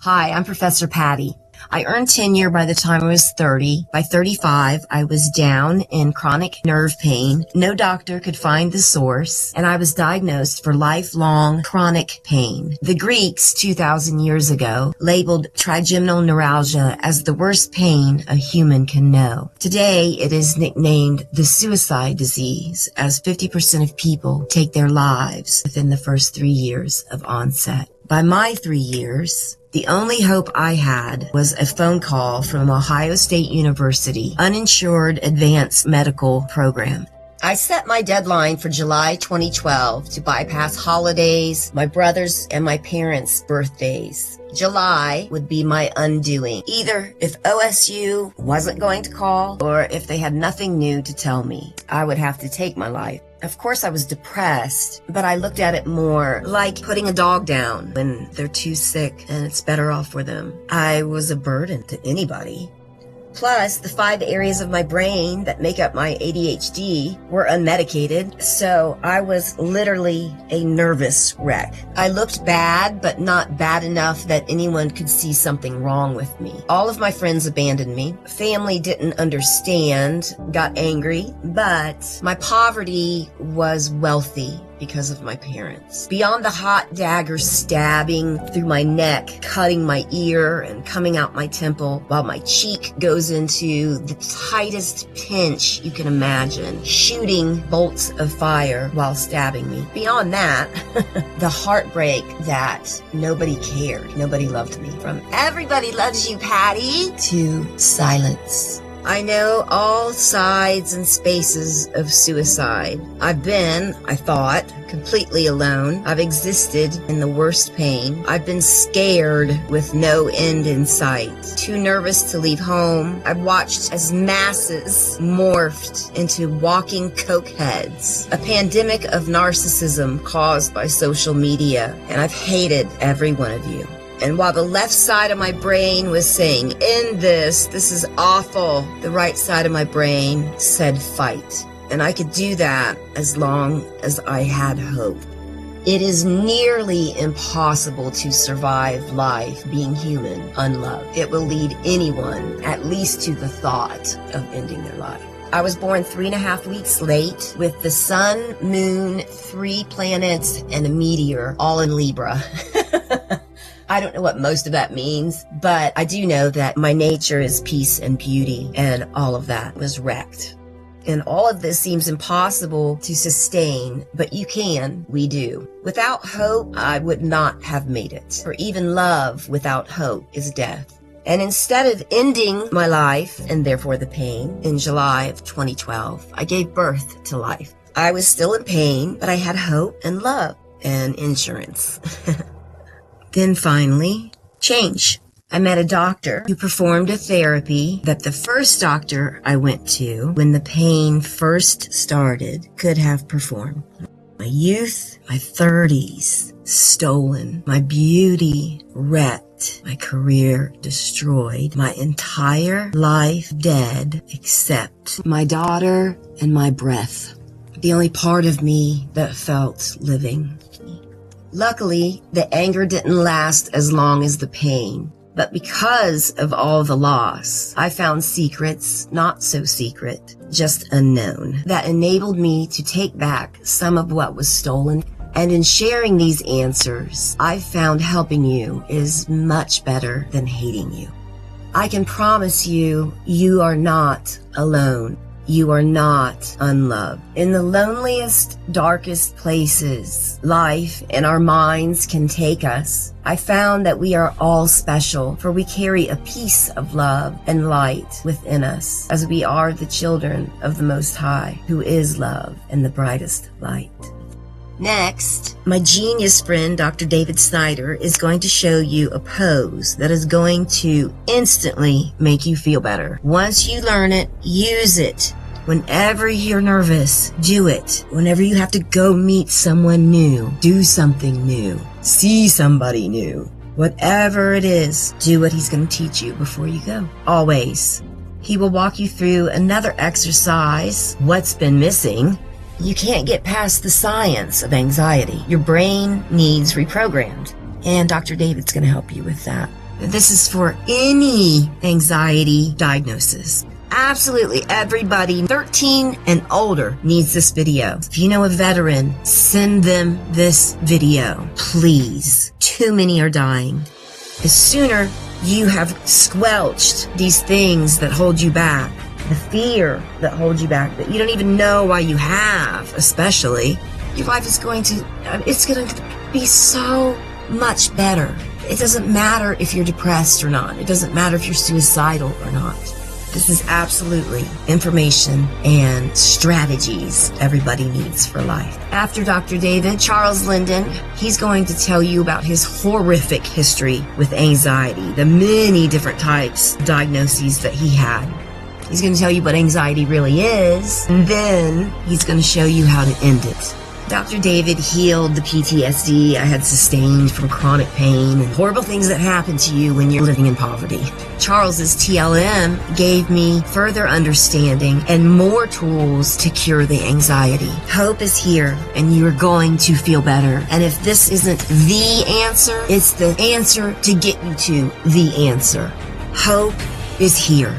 Hi, I'm Professor-Patti. I earned tenure by the time I was 30. By 35, I was down in chronic nerve pain. No doctor could find the source, and I was diagnosed for lifelong chronic pain. The Greeks, 2,000 years ago, labeled trigeminal neuralgia as the worst pain a human can know. Today, it is nicknamed the suicide disease, as 50% of people take their lives within the first 3 years of onset. By my 3 years, the only hope I had was a phone call from Ohio State University uninsured advanced medical program. I set my deadline for July 2012 to bypass holidays, my brother's and my parents' birthdays. July would be my undoing, either if OSU wasn't going to call or if they had nothing new to tell me. I would have to take my life. Of course, I was depressed, but I looked at it more like putting a dog down when they're too sick and it's better off for them. I was a burden to anybody. Plus, the 5 areas of my brain that make up my ADHD were unmedicated, so I was literally a nervous wreck. I looked bad, but not bad enough that anyone could see something wrong with me. All of my friends abandoned me. Family didn't understand, got angry, but my poverty was wealthy because of my parents. Beyond the hot dagger stabbing through my neck, cutting my ear, and coming out my temple, while my cheek goes into the tightest pinch you can imagine, shooting bolts of fire while stabbing me. Beyond that, the heartbreak that nobody cared, nobody loved me. From everybody loves you, Patty, to silence. I know all sides and spaces of suicide. I've been, I thought, completely alone. I've existed in the worst pain. I've been scared with no end in sight. Too nervous to leave home. I've watched as masses morphed into walking cokeheads. A pandemic of narcissism caused by social media. And I've hated every one of you. And while the left side of my brain was saying, end this is awful, the right side of my brain said, fight. And I could do that as long as I had hope. It is nearly impossible to survive life being human unloved. It will lead anyone at least to the thought of ending their life. I was born 3.5 weeks late with the sun, moon, 3 planets, and a meteor all in Libra. I don't know what most of that means, but I do know that my nature is peace and beauty, and all of that was wrecked. And all of this seems impossible to sustain, but you can, we do. Without hope, I would not have made it. For even love without hope is death. And instead of ending my life, and therefore the pain, in July of 2012, I gave birth to life. I was still in pain, but I had hope and love and insurance. Then finally, change. I met a doctor who performed a therapy that the first doctor I went to when the pain first started could have performed. My youth, my 30s, stolen. My beauty wrecked. My career destroyed. My entire life dead except my daughter and my breath. The only part of me that felt living. Luckily, the anger didn't last as long as the pain. But because of all the loss, I found secrets, not so secret, just unknown, that enabled me to take back some of what was stolen. And in sharing these answers, I've found helping you is much better than hating you. I can promise you, you are not alone. You are not unloved. In the loneliest, darkest places life and our minds can take us, I found that we are all special, for we carry a piece of love and light within us, as we are the children of the Most High, who is love and the brightest light. Next, my genius friend, Dr. David Snyder, is going to show you a pose that is going to instantly make you feel better. Once you learn it, use it. Whenever you're nervous, do it. Whenever you have to go meet someone new, do something new, see somebody new. Whatever it is, do what he's going to teach you before you go. Always. He will walk you through another exercise, what's been missing. You can't get past the science of anxiety. Your brain needs reprogrammed. And Dr. David's going to help you with that. This is for any anxiety diagnosis. Absolutely everybody 13 and older needs this video. If you know a veteran, send them this video, please. Too many are dying. The sooner you have squelched these things that hold you back, the fear that holds you back, that you don't even know why you have, especially, your life is going to be so much better. It doesn't matter if you're depressed or not. It doesn't matter if you're suicidal or not. This is absolutely information and strategies everybody needs for life. After Dr. David, Charles Linden, he's going to tell you about his horrific history with anxiety, the many different types of diagnoses that he had. He's going to tell you what anxiety really is, and then he's going to show you how to end it. Dr. David healed the PTSD I had sustained from chronic pain and horrible things that happen to you when you're living in poverty. Charles's TLM gave me further understanding and more tools to cure the anxiety. Hope is here, and you're going to feel better. And if this isn't the answer, it's the answer to get you to the answer. Hope is here.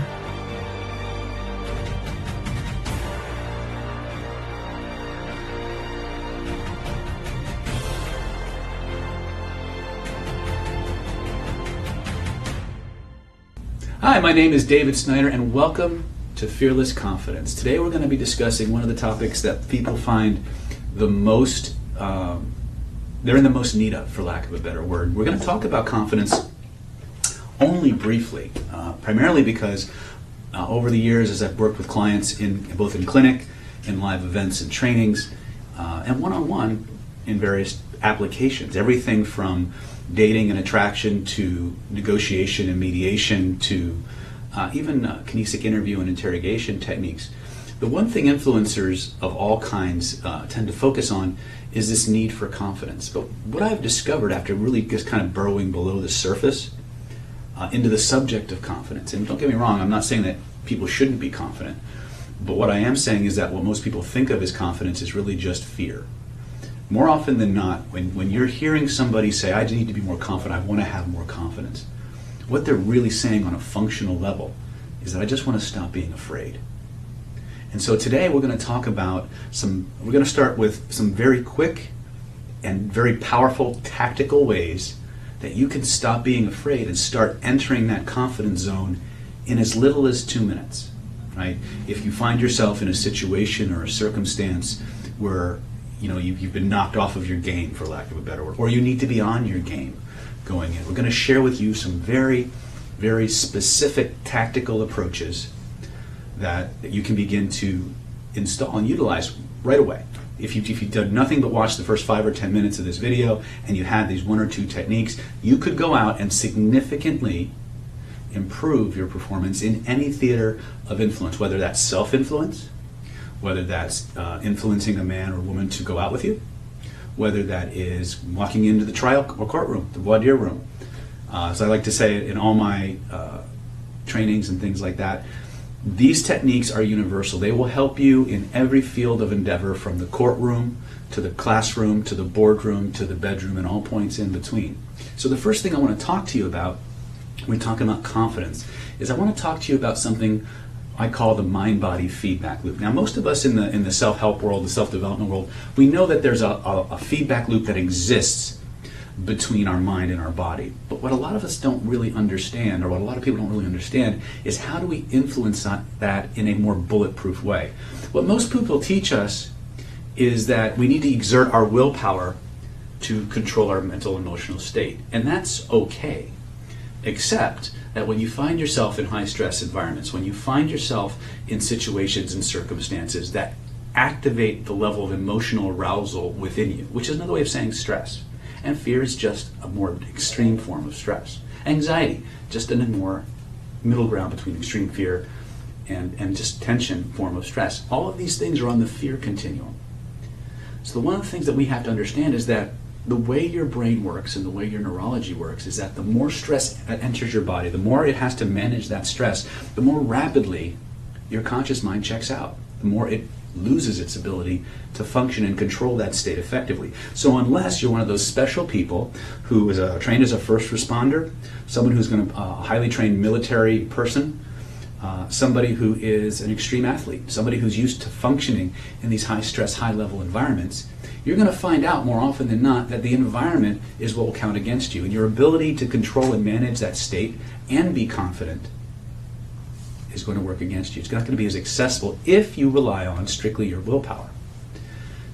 Hi, my name is David Snyder, and welcome to Fearless Confidence. Today we're going to be discussing one of the topics that people find the most, they're in the most need of, for lack of a better word. We're going to talk about confidence only briefly, primarily because over the years, as I've worked with clients both in clinic, in live events and trainings, and one-on-one in various applications, everything from dating and attraction to negotiation and mediation to even kinesic interview and interrogation techniques. The one thing influencers of all kinds tend to focus on is this need for confidence. But what I've discovered after really just kind of burrowing below the surface into the subject of confidence, and don't get me wrong, I'm not saying that people shouldn't be confident, but what I am saying is that what most people think of as confidence is really just fear. More often than not, when you're hearing somebody say, I need to be more confident, I want to have more confidence, what they're really saying on a functional level is that I just want to stop being afraid. And so today we're going to talk about we're going to start with some very quick and very powerful tactical ways that you can stop being afraid and start entering that confidence zone in as little as 2 minutes, right? If you find yourself in a situation or a circumstance where you've been knocked off of your game, for lack of a better word, or you need to be on your game going in, we're going to share with you some very, very specific tactical approaches that you can begin to install and utilize right away. If you've done nothing but watch the first 5 or 10 minutes of this video and you had these 1 or 2 techniques, you could go out and significantly improve your performance in any theater of influence, whether that's self-influence, whether that's influencing a man or woman to go out with you, whether that is walking into the trial or courtroom, the voir dire room. So I like to say in all my trainings and things like that, these techniques are universal. They will help you in every field of endeavor, from the courtroom to the classroom to the boardroom to the bedroom and all points in between. So the first thing I want to talk to you about when we talk about confidence is I want to talk to you about something I call the mind-body feedback loop. Now, most of us in the self-help world, the self-development world, we know that there's a feedback loop that exists between our mind and our body. But what a lot of us don't really understand, or what a lot of people don't really understand, is how do we influence that in a more bulletproof way. What most people teach us is that we need to exert our willpower to control our mental and emotional state. And that's okay, except that when you find yourself in high stress environments, when you find yourself in situations and circumstances that activate the level of emotional arousal within you, which is another way of saying stress. And fear is just a more extreme form of stress. Anxiety, just in a more middle ground between extreme fear and just tension form of stress. All of these things are on the fear continuum. So one of the things that we have to understand is that the way your brain works and the way your neurology works is that the more stress that enters your body, the more it has to manage that stress, the more rapidly your conscious mind checks out, the more it loses its ability to function and control that state effectively. So unless you're one of those special people who is trained as a first responder, someone who's a highly trained military person, somebody who is an extreme athlete, somebody who's used to functioning in these high stress, high level environments, you're going to find out more often than not that the environment is what will count against you. And your ability to control and manage that state and be confident is going to work against you. It's not going to be as accessible if you rely on strictly your willpower.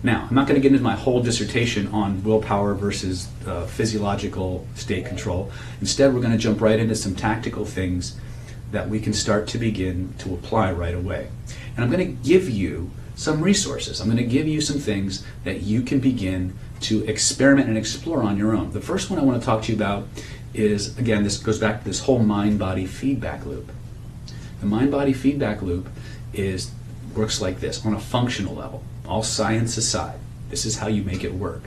Now, I'm not going to get into my whole dissertation on willpower versus physiological state control. Instead, we're going to jump right into some tactical things that we can start to begin to apply right away. And I'm going to give you some resources. I'm going to give you some things that you can begin to experiment and explore on your own. The first one I want to talk to you about is, again, this goes back to this whole mind-body feedback loop. The mind-body feedback loop works like this on a functional level. All science aside, this is how you make it work.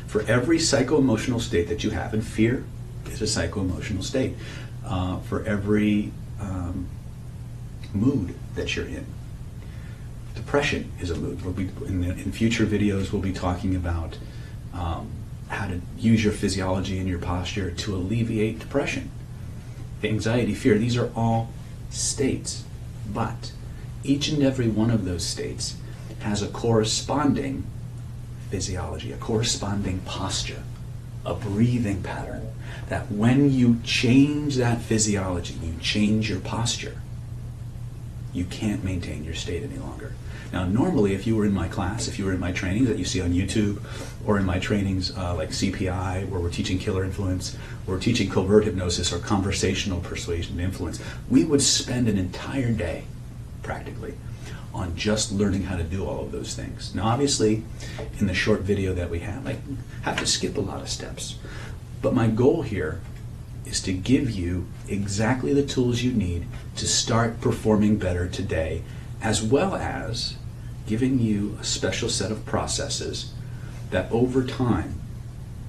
For every psycho-emotional state that you have, and fear is a psycho-emotional state, for every mood that you're in, depression is a mood. In future videos, we'll be talking about how to use your physiology and your posture to alleviate depression. Anxiety, fear, these are all states, but each and every one of those states has a corresponding physiology, a corresponding posture, a breathing pattern, that when you change that physiology, you change your posture, you can't maintain your state any longer. Now, normally, if you were in my class, if you were in my trainings that you see on YouTube, or in my trainings like CPI, where we're teaching killer influence, or we're teaching covert hypnosis or conversational persuasion and influence, we would spend an entire day, practically, on just learning how to do all of those things. Now, obviously, in the short video that we have, I have to skip a lot of steps. But my goal here is to give you exactly the tools you need to start performing better today as well as giving you a special set of processes that over time,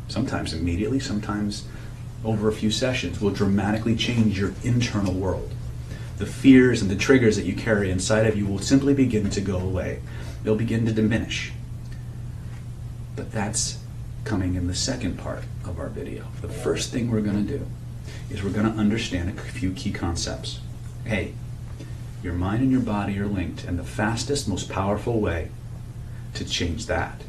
sometimes immediately, sometimes over a few sessions, will dramatically change your internal world. The fears and the triggers that you carry inside of you will simply begin to go away. They'll begin to diminish. But that's coming in the second part of our video. The first thing we're going to do is we're going to understand a few key concepts. A, your mind and your body are linked, and the fastest, most powerful way to change that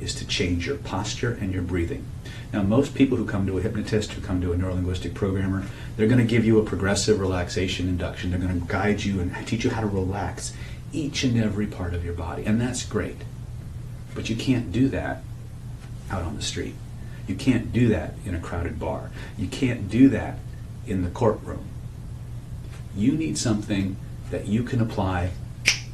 is to change your posture and your breathing. Now, most people who come to a hypnotist, who come to a neurolinguistic programmer, they're going to give you a progressive relaxation induction. They're going to guide you and teach you how to relax each and every part of your body, and that's great. But you can't do that out on the street. You can't do that in a crowded bar. You can't do that in the courtroom. You need something that you can apply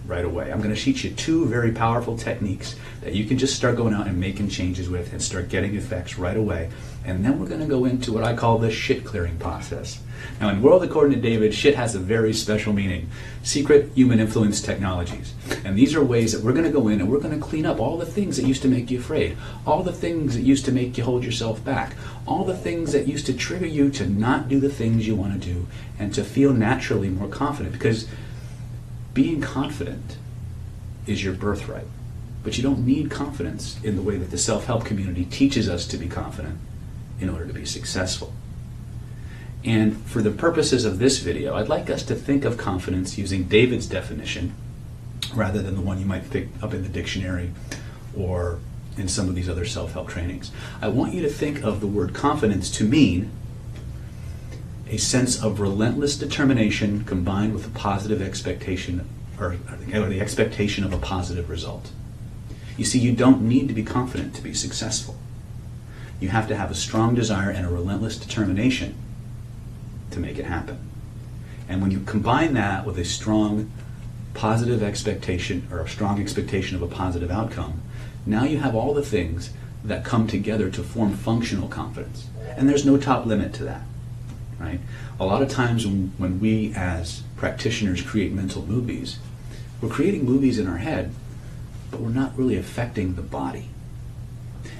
right away. I'm going to teach you two very powerful techniques that you can just start going out and making changes with and start getting effects right away. And then we're going to go into what I call the shit clearing process. Now, in World According to David, shit has a very special meaning. Secret human influence technologies. And these are ways that we're going to go in and we're going to clean up all the things that used to make you afraid, all the things that used to make you hold yourself back, all the things that used to trigger you to not do the things you want to do and to feel naturally more confident. Because being confident is your birthright. But you don't need confidence in the way that the self-help community teaches us to be confident in order to be successful. And for the purposes of this video, I'd like us to think of confidence using David's definition rather than the one you might pick up in the dictionary or in some of these other self-help trainings. I want you to think of the word confidence to mean a sense of relentless determination combined with a positive expectation or the expectation of a positive result. You see, you don't need to be confident to be successful. You have to have a strong desire and a relentless determination to make it happen. And when you combine that with a strong positive expectation or a strong expectation of a positive outcome, now you have all the things that come together to form functional confidence. And there's no top limit to that, right? A lot of times when we as practitioners create mental movies, we're creating movies in our head, but we're not really affecting the body.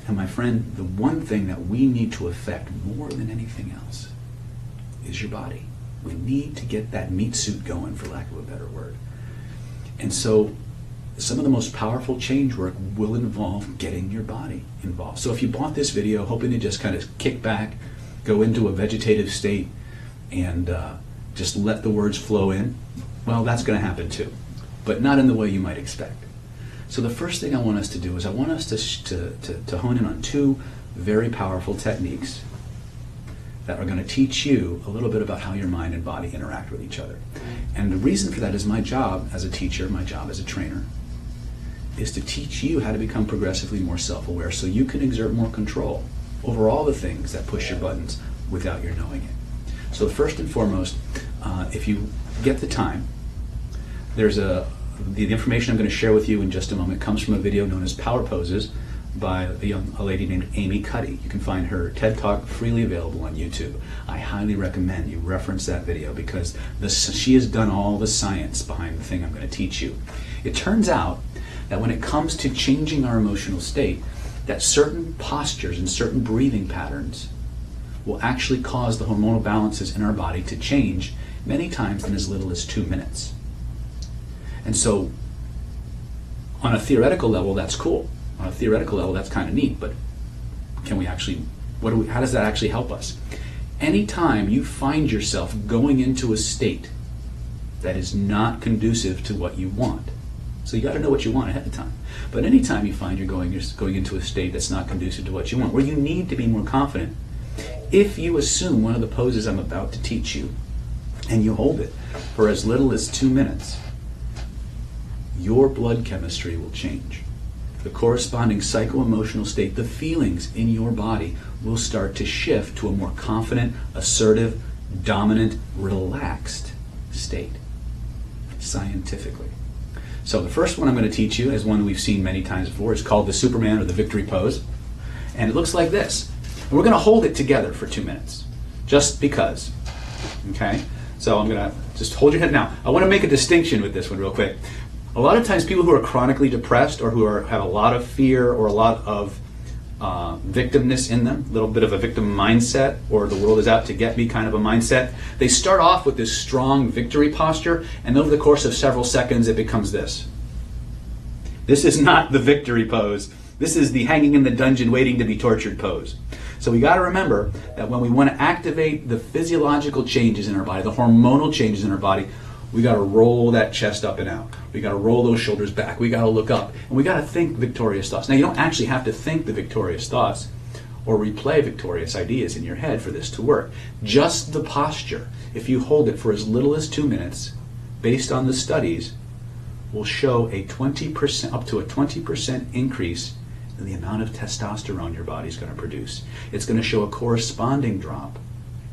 And my friend, the one thing that we need to affect more than anything else is your body. We need to get that meat suit going, for lack of a better word. And so some of the most powerful change work will involve getting your body involved. So if you bought this video hoping to just kind of kick back, go into a vegetative state, and just let the words flow in, well, that's going to happen too, but not in the way you might expect. So the first thing I want us to do is I want us to hone in on two very powerful techniques that are going to teach you a little bit about how your mind and body interact with each other. And the reason for that is my job as a teacher, my job as a trainer, is to teach you how to become progressively more self-aware so you can exert more control over all the things that push your buttons without your knowing it. So first and foremost, if you get the time, the information I'm going to share with you in just a moment comes from a video known as Power Poses by a lady named Amy Cuddy. You can find her TED Talk freely available on YouTube. I highly recommend you reference that video because she has done all the science behind the thing I'm going to teach you. It turns out that when it comes to changing our emotional state, that certain postures and certain breathing patterns will actually cause the hormonal balances in our body to change many times in as little as 2 minutes. And so on a theoretical level, that's cool. On a theoretical level, that's kind of neat, but can we actually, how does that actually help us? Anytime you find yourself going into a state that is not conducive to what you want, so you got to know what you want ahead of time, but anytime you find you're going into a state that's not conducive to what you want, where you need to be more confident, if you assume one of the poses I'm about to teach you, and you hold it for as little as 2 minutes, your blood chemistry will change. The corresponding psycho-emotional state, the feelings in your body will start to shift to a more confident, assertive, dominant, relaxed state, scientifically. So the first one I'm going to teach you is one we've seen many times before. It's called the Superman or the Victory Pose. And it looks like this. And we're going to hold it together for 2 minutes, just because. Okay? So I'm going to Just hold your head. Now, I want to make a distinction with this one real quick. A lot of times people who are chronically depressed or who have a lot of fear or a lot of victimness in them, a little bit of a victim mindset, or the world is out to get me kind of a mindset, they start off with this strong victory posture, and over the course of several seconds it becomes this. This is not the victory pose. This is the hanging in the dungeon waiting to be tortured pose. So we got to remember that when we want to activate the physiological changes in our body, the hormonal changes in our body, we got to roll that chest up and out. We got to roll those shoulders back. We got to look up. And we got to think victorious thoughts. Now, you don't actually have to think the victorious thoughts or replay victorious ideas in your head for this to work. Just the posture, if you hold it for as little as 2 minutes, based on the studies, will show a 20%, up to a 20% increase in the amount of testosterone your body's going to produce. It's going to show a corresponding drop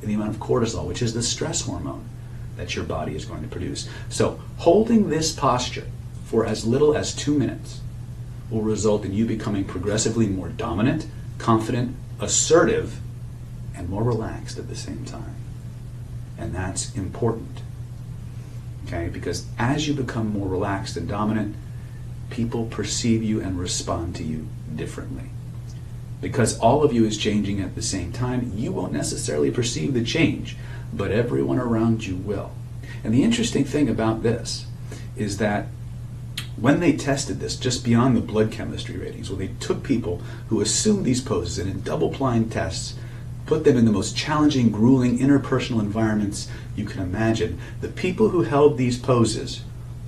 in the amount of cortisol, which is the stress hormone that your body is going to produce. So holding this posture for as little as 2 minutes will result in you becoming progressively more dominant, confident, assertive, and more relaxed at the same time. And that's important. Okay? Because as you become more relaxed and dominant, people perceive you and respond to you differently. Because all of you is changing at the same time, you won't necessarily perceive the change, but everyone around you will. And the interesting thing about this is that when they tested this, just beyond the blood chemistry ratings, where they took people who assumed these poses and in double-blind tests, put them in the most challenging, grueling, interpersonal environments you can imagine, the people who held these poses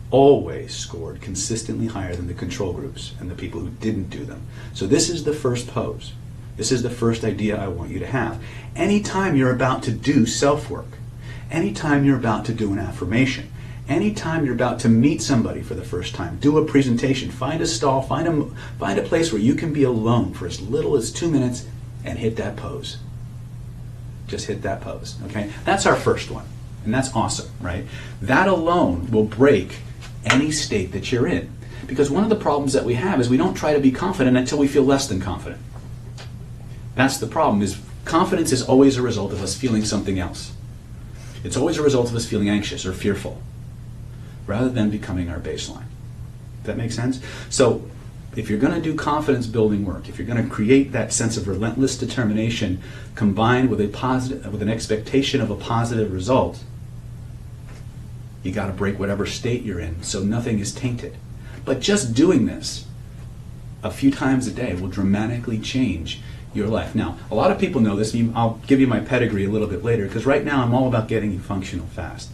always scored consistently higher than the control groups and the people who didn't do them. So this is the first pose. This is the first idea I want you to have. Anytime you're about to do self-work, anytime you're about to do an affirmation, anytime you're about to meet somebody for the first time, do a presentation, find a stall, find a place where you can be alone for as little as 2 minutes and hit that pose. Just hit that pose, okay? That's our first one, and that's awesome, right? That alone will break any state that you're in. Because one of the problems that we have is we don't try to be confident until we feel less than confident. That's the problem, is confidence is always a result of us feeling something else. It's always a result of us feeling anxious or fearful, rather than becoming our baseline. Does that make sense? So if you're going to do confidence building work, if you're going to create that sense of relentless determination combined with an expectation of a positive result, you got to break whatever state you're in so nothing is tainted. But just doing this a few times a day will dramatically change your life. Now, a lot of people know this. I'll give you my pedigree a little bit later, because right now I'm all about getting you functional fast.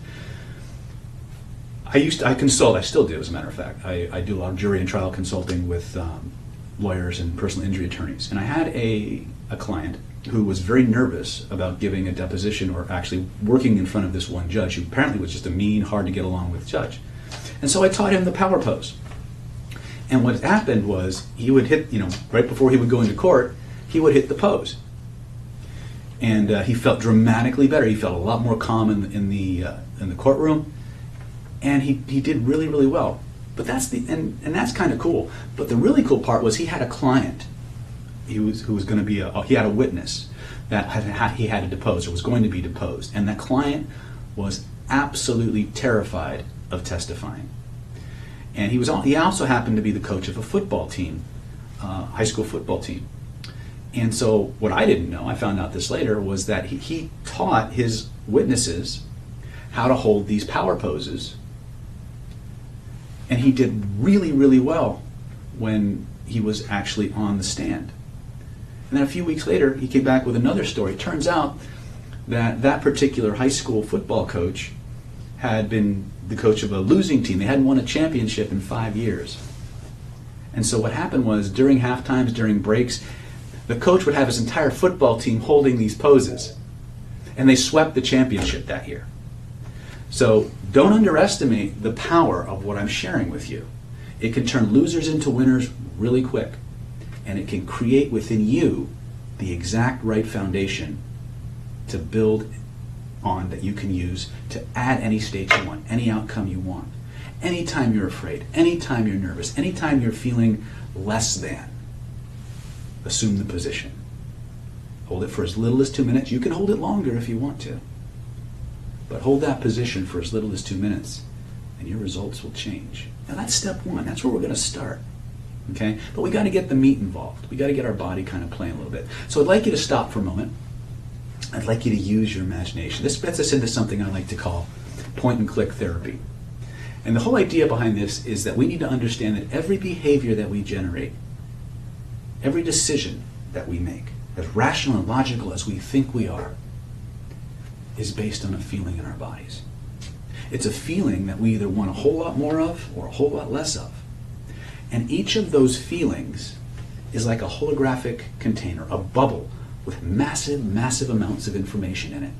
I consult, I still do as a matter of fact. I do a lot of jury and trial consulting with lawyers and personal injury attorneys. And I had a client who was very nervous about giving a deposition or actually working in front of this one judge, who apparently was just a mean, hard to get along with judge. And so I taught him the power pose. And what happened was he would hit, right before he would go into court, he would hit the pose. And he felt dramatically better. He felt a lot more calm in the courtroom. And he did really, really well. But that's that's kind of cool. But the really cool part was he had a client who was going to be he had a witness that he had to depose or was going to be deposed. And that client was absolutely terrified of testifying. And he also happened to be the coach of a football team, high school football team. And so what I didn't know, I found out this later, was that he taught his witnesses how to hold these power poses. And he did really, really well when he was actually on the stand. And then a few weeks later, he came back with another story. It turns out that particular high school football coach had been the coach of a losing team. They hadn't won a championship in 5 years. And so what happened was, during half times, during breaks, the coach would have his entire football team holding these poses. And they swept the championship that year. So don't underestimate the power of what I'm sharing with you. It can turn losers into winners really quick. And it can create within you the exact right foundation to build on, that you can use to add any state you want, any outcome you want. Anytime you're afraid, anytime you're nervous, anytime you're feeling less than, assume the position. Hold it for as little as 2 minutes. You can hold it longer if you want to. But hold that position for as little as 2 minutes, and your results will change. Now that's step one. That's where we're going to start. Okay? But we got to get the meat involved. We got to get our body kind of playing a little bit. So I'd like you to stop for a moment. I'd like you to use your imagination. This gets us into something I like to call point and click therapy. And the whole idea behind this is that we need to understand that every behavior that we generate, every decision that we make, as rational and logical as we think we are, is based on a feeling in our bodies. It's a feeling that we either want a whole lot more of or a whole lot less of. And each of those feelings is like a holographic container, a bubble with massive, massive amounts of information in it.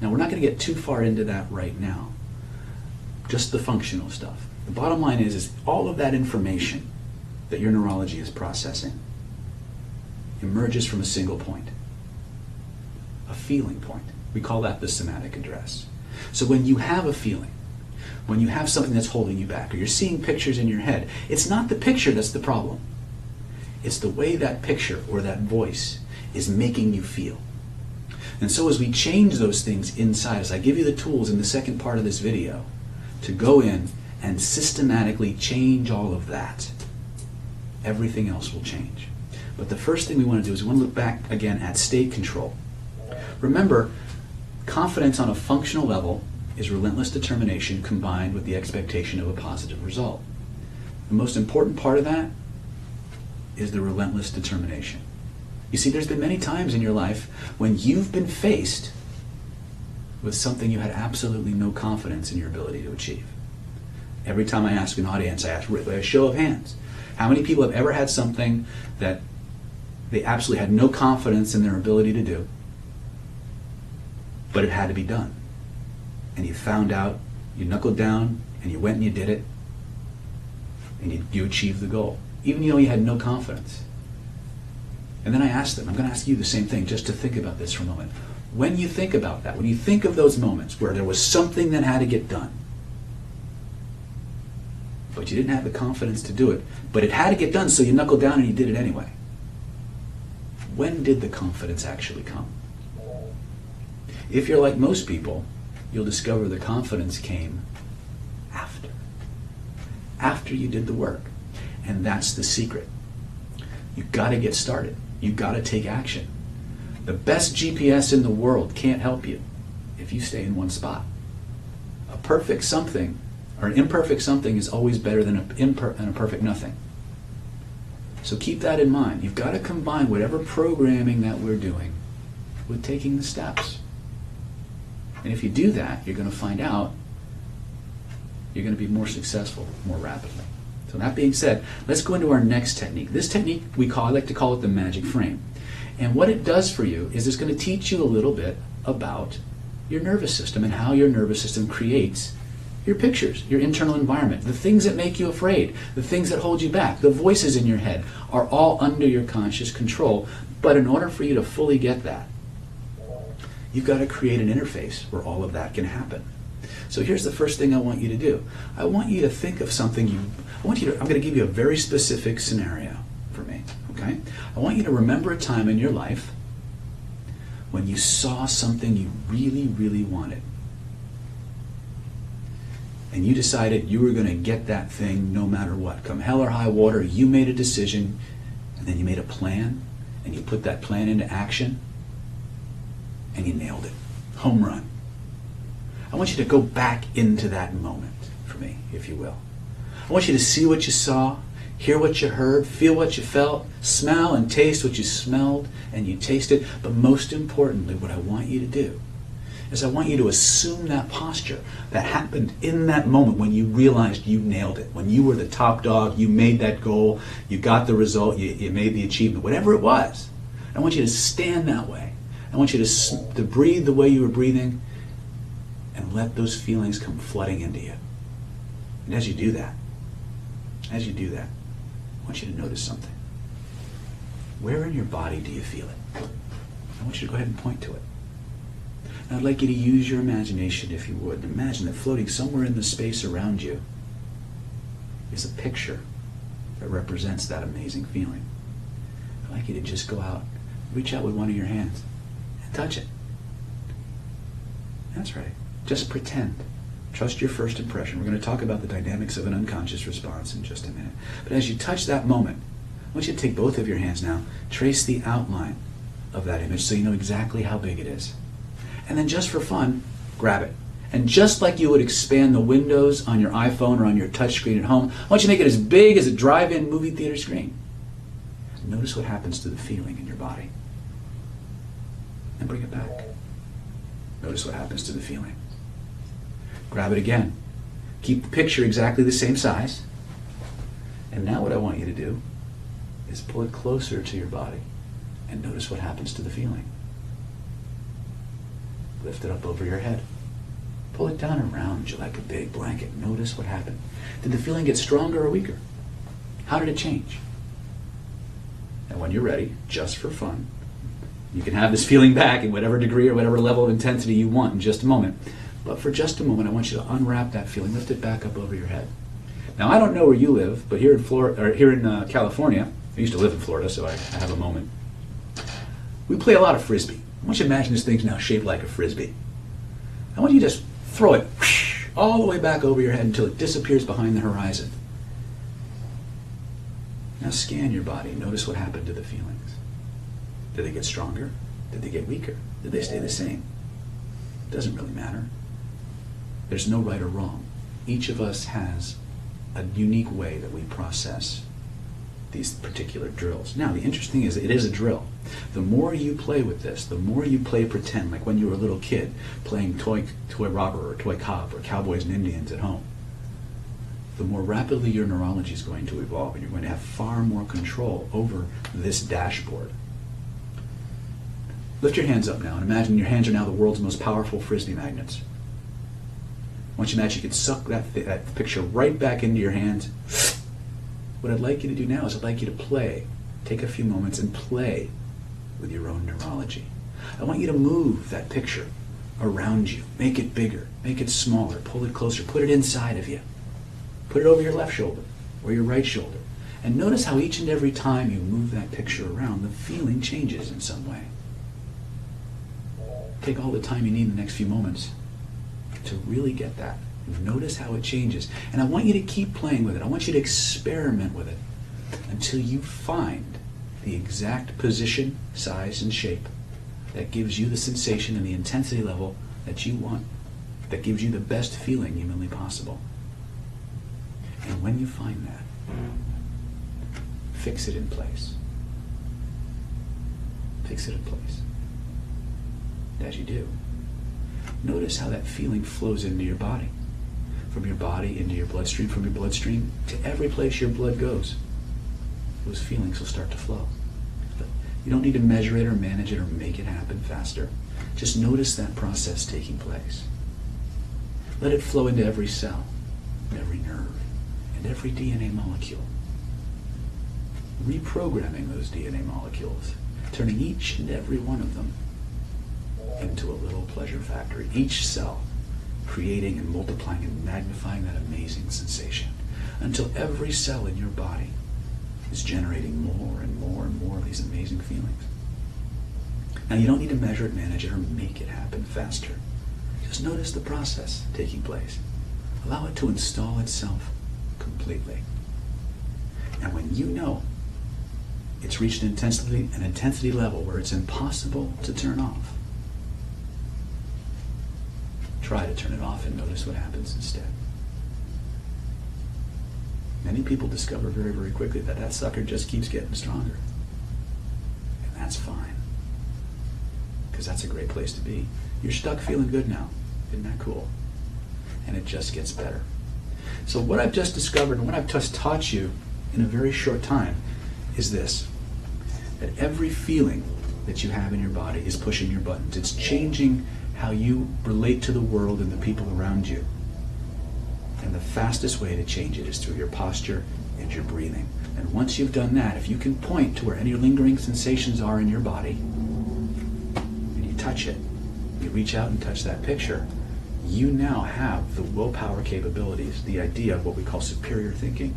Now, we're not going to get too far into that right now, just the functional stuff. The bottom line is all of that information that your neurology is processing emerges from a single point, a feeling point. We call that the somatic address. So when you have a feeling, when you have something that's holding you back, or you're seeing pictures in your head, it's not the picture that's the problem. It's the way that picture or that voice is making you feel. And so as we change those things inside us, I give you the tools in the second part of this video to go in and systematically change all of that. Everything else will change. But the first thing we want to do is we want to look back again at state control. Remember, confidence on a functional level is relentless determination combined with the expectation of a positive result. The most important part of that is the relentless determination. You see, there's been many times in your life when you've been faced with something you had absolutely no confidence in your ability to achieve. Every time I ask an audience, I ask by a show of hands, how many people have ever had something that they absolutely had no confidence in their ability to do, but it had to be done? And you found out, you knuckled down, and you went and you did it, and you achieved the goal, even though you had no confidence. And then I asked them, I'm going to ask you the same thing, just to think about this for a moment. When you think about that, when you think of those moments where there was something that had to get done, but you didn't have the confidence to do it, but it had to get done, so you knuckled down and you did it anyway. When did the confidence actually come? If you're like most people, you'll discover the confidence came after you did the work. And that's the secret. You've got to get started. You've got to take action. The best GPS in the world can't help you if you stay in one spot. A perfect something, or an imperfect something, is always better than a perfect nothing. So keep that in mind. You've got to combine whatever programming that we're doing with taking the steps. And if you do that, you're going to find out you're going to be more successful more rapidly. So that being said, let's go into our next technique. This technique I like to call it the magic frame. And what it does for you is it's going to teach you a little bit about your nervous system and how your nervous system creates your pictures, your internal environment. The things that make you afraid, the things that hold you back, the voices in your head are all under your conscious control. But in order for you to fully get that, you've got to create an interface where all of that can happen. So here's the first thing I want you to do. I want you to think of something I'm going to give you a very specific scenario for me, okay? I want you to remember a time in your life when you saw something you really, really wanted. And you decided you were going to get that thing no matter what. Come hell or high water, you made a decision, and then you made a plan, and you put that plan into action, and you nailed it. Home run. I want you to go back into that moment for me, if you will. I want you to see what you saw, hear what you heard, feel what you felt, smell and taste what you smelled and you tasted. But most importantly, what I want you to do is I want you to assume that posture that happened in that moment when you realized you nailed it, when you were the top dog, you made that goal, you got the result, you made the achievement, whatever it was. I want you to stand that way. I want you to breathe the way you were breathing and let those feelings come flooding into you. And as you do that, I want you to notice something. Where in your body do you feel it? I want you to go ahead and point to it. And I'd like you to use your imagination, if you would. Imagine that floating somewhere in the space around you is a picture that represents that amazing feeling. I'd like you to just go out, reach out with one of your hands, and touch it. That's right. Just pretend. Trust your first impression. We're going to talk about the dynamics of an unconscious response in just a minute. But as you touch that moment, I want you to take both of your hands now, trace the outline of that image so you know exactly how big it is. And then just for fun, grab it. And just like you would expand the windows on your iPhone or on your touchscreen at home, I want you to make it as big as a drive-in movie theater screen. Notice what happens to the feeling in your body. And bring it back. Notice what happens to the feeling. Grab it again. Keep the picture exactly the same size. And now what I want you to do is pull it closer to your body and notice what happens to the feeling. Lift it up over your head. Pull it down around you like a big blanket. Notice what happened. Did the feeling get stronger or weaker? How did it change? And when you're ready, just for fun, you can have this feeling back in whatever degree or whatever level of intensity you want in just a moment. But for just a moment, I want you to unwrap that feeling, lift it back up over your head. Now, I don't know where you live, but here in Florida, or here in California, I used to live in Florida, so I have a moment. We play a lot of frisbee. I want you to imagine this thing's now shaped like a frisbee. I want you to just throw it all the way back over your head until it disappears behind the horizon. Now scan your body. Notice what happened to the feelings. Did they get stronger? Did they get weaker? Did they stay the same? It doesn't really matter. There's no right or wrong. Each of us has a unique way that we process these particular drills. Now, the interesting thing is it is a drill. The more you play with this, the more you play pretend, like when you were a little kid playing toy robber or toy cop or cowboys and Indians at home, the more rapidly your neurology is going to evolve, and you're going to have far more control over this dashboard. Lift your hands up now and imagine your hands are now the world's most powerful frisbee magnets. Once you imagine you can suck that picture right back into your hands. What I'd like you to do now is I'd like you to play. Take a few moments and play with your own neurology. I want you to move that picture around you. Make it bigger. Make it smaller. Pull it closer. Put it inside of you. Put it over your left shoulder or your right shoulder. And notice how each and every time you move that picture around, the feeling changes in some way. Take all the time you need in the next few moments to really get that. Notice how it changes. And I want you to keep playing with it. I want you to experiment with it until you find the exact position, size, and shape that gives you the sensation and the intensity level that you want, that gives you the best feeling humanly possible. And when you find that, fix it in place. Fix it in place. And as you do, notice how that feeling flows into your body. From your body into your bloodstream, from your bloodstream to every place your blood goes. Those feelings will start to flow. But you don't need to measure it or manage it or make it happen faster. Just notice that process taking place. Let it flow into every cell, and every nerve, and every DNA molecule. Reprogramming those DNA molecules, turning each and every one of them into a little pleasure factory. Each cell creating and multiplying and magnifying that amazing sensation until every cell in your body is generating more and more and more of these amazing feelings. Now, you don't need to measure it, manage it, or make it happen faster. Just notice the process taking place. Allow it to install itself completely. And when you know it's reached an intensity level where it's impossible to turn off, try to turn it off and notice what happens instead. Many people discover very, very quickly that that sucker just keeps getting stronger. And that's fine. Because that's a great place to be. You're stuck feeling good now. Isn't that cool? And it just gets better. So what I've just discovered and what I've just taught you in a very short time is this. That every feeling that you have in your body is pushing your buttons. It's changing how you relate to the world and the people around you. And the fastest way to change it is through your posture and your breathing. And once you've done that, if you can point to where any lingering sensations are in your body, and you touch it, you reach out and touch that picture, you now have the willpower capabilities, the idea of what we call superior thinking,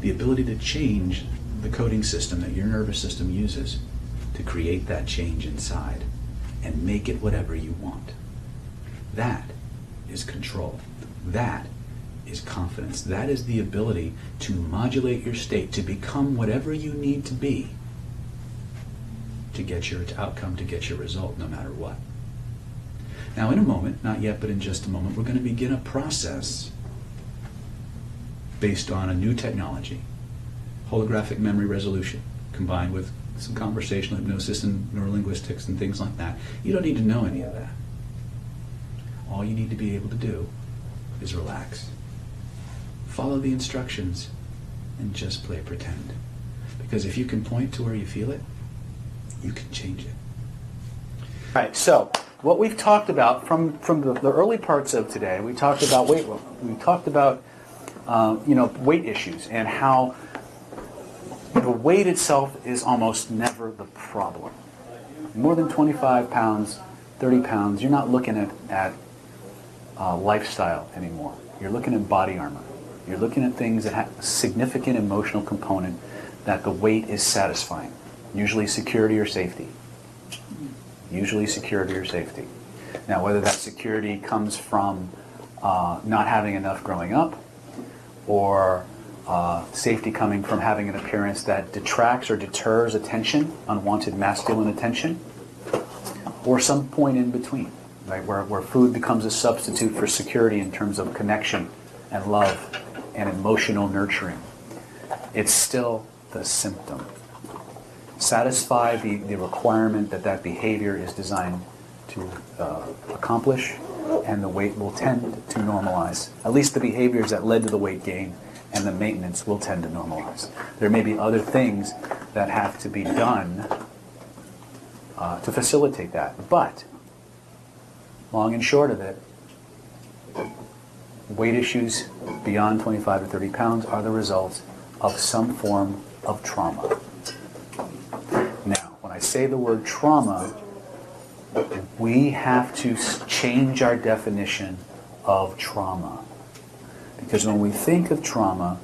the ability to change the coding system that your nervous system uses to create that change inside and make it whatever you want. That is control. That is confidence. That is the ability to modulate your state, to become whatever you need to be to get your outcome, to get your result, no matter what. Now, in a moment, not yet, but in just a moment, we're going to begin a process based on a new technology, holographic memory resolution, combined with some conversational hypnosis and neurolinguistics and things like that. You don't need to know any of that. All you need to be able to do is relax. Follow the instructions and just play pretend. Because if you can point to where you feel it, you can change it. All right, so what we've talked about from the early parts of today, we talked about weight. We talked about weight issues and how the weight itself is almost never the problem. More than 25 pounds, 30 pounds, you're not looking at lifestyle anymore. You're looking at body armor. You're looking at things that have a significant emotional component that the weight is satisfying. Usually security or safety. Usually security or safety. Now, whether that security comes from not having enough growing up, or safety coming from having an appearance that detracts or deters attention, unwanted masculine attention, or some point in between, right, where food becomes a substitute for security in terms of connection and love and emotional nurturing. It's still the symptom. Satisfy the requirement that behavior is designed to accomplish, and the weight will tend to normalize. At least the behaviors that led to the weight gain and the maintenance will tend to normalize. There may be other things that have to be done to facilitate that. But, long and short of it, weight issues beyond 25 to 30 pounds are the result of some form of trauma. Now, when I say the word trauma, we have to change our definition of trauma. Because when we think of trauma,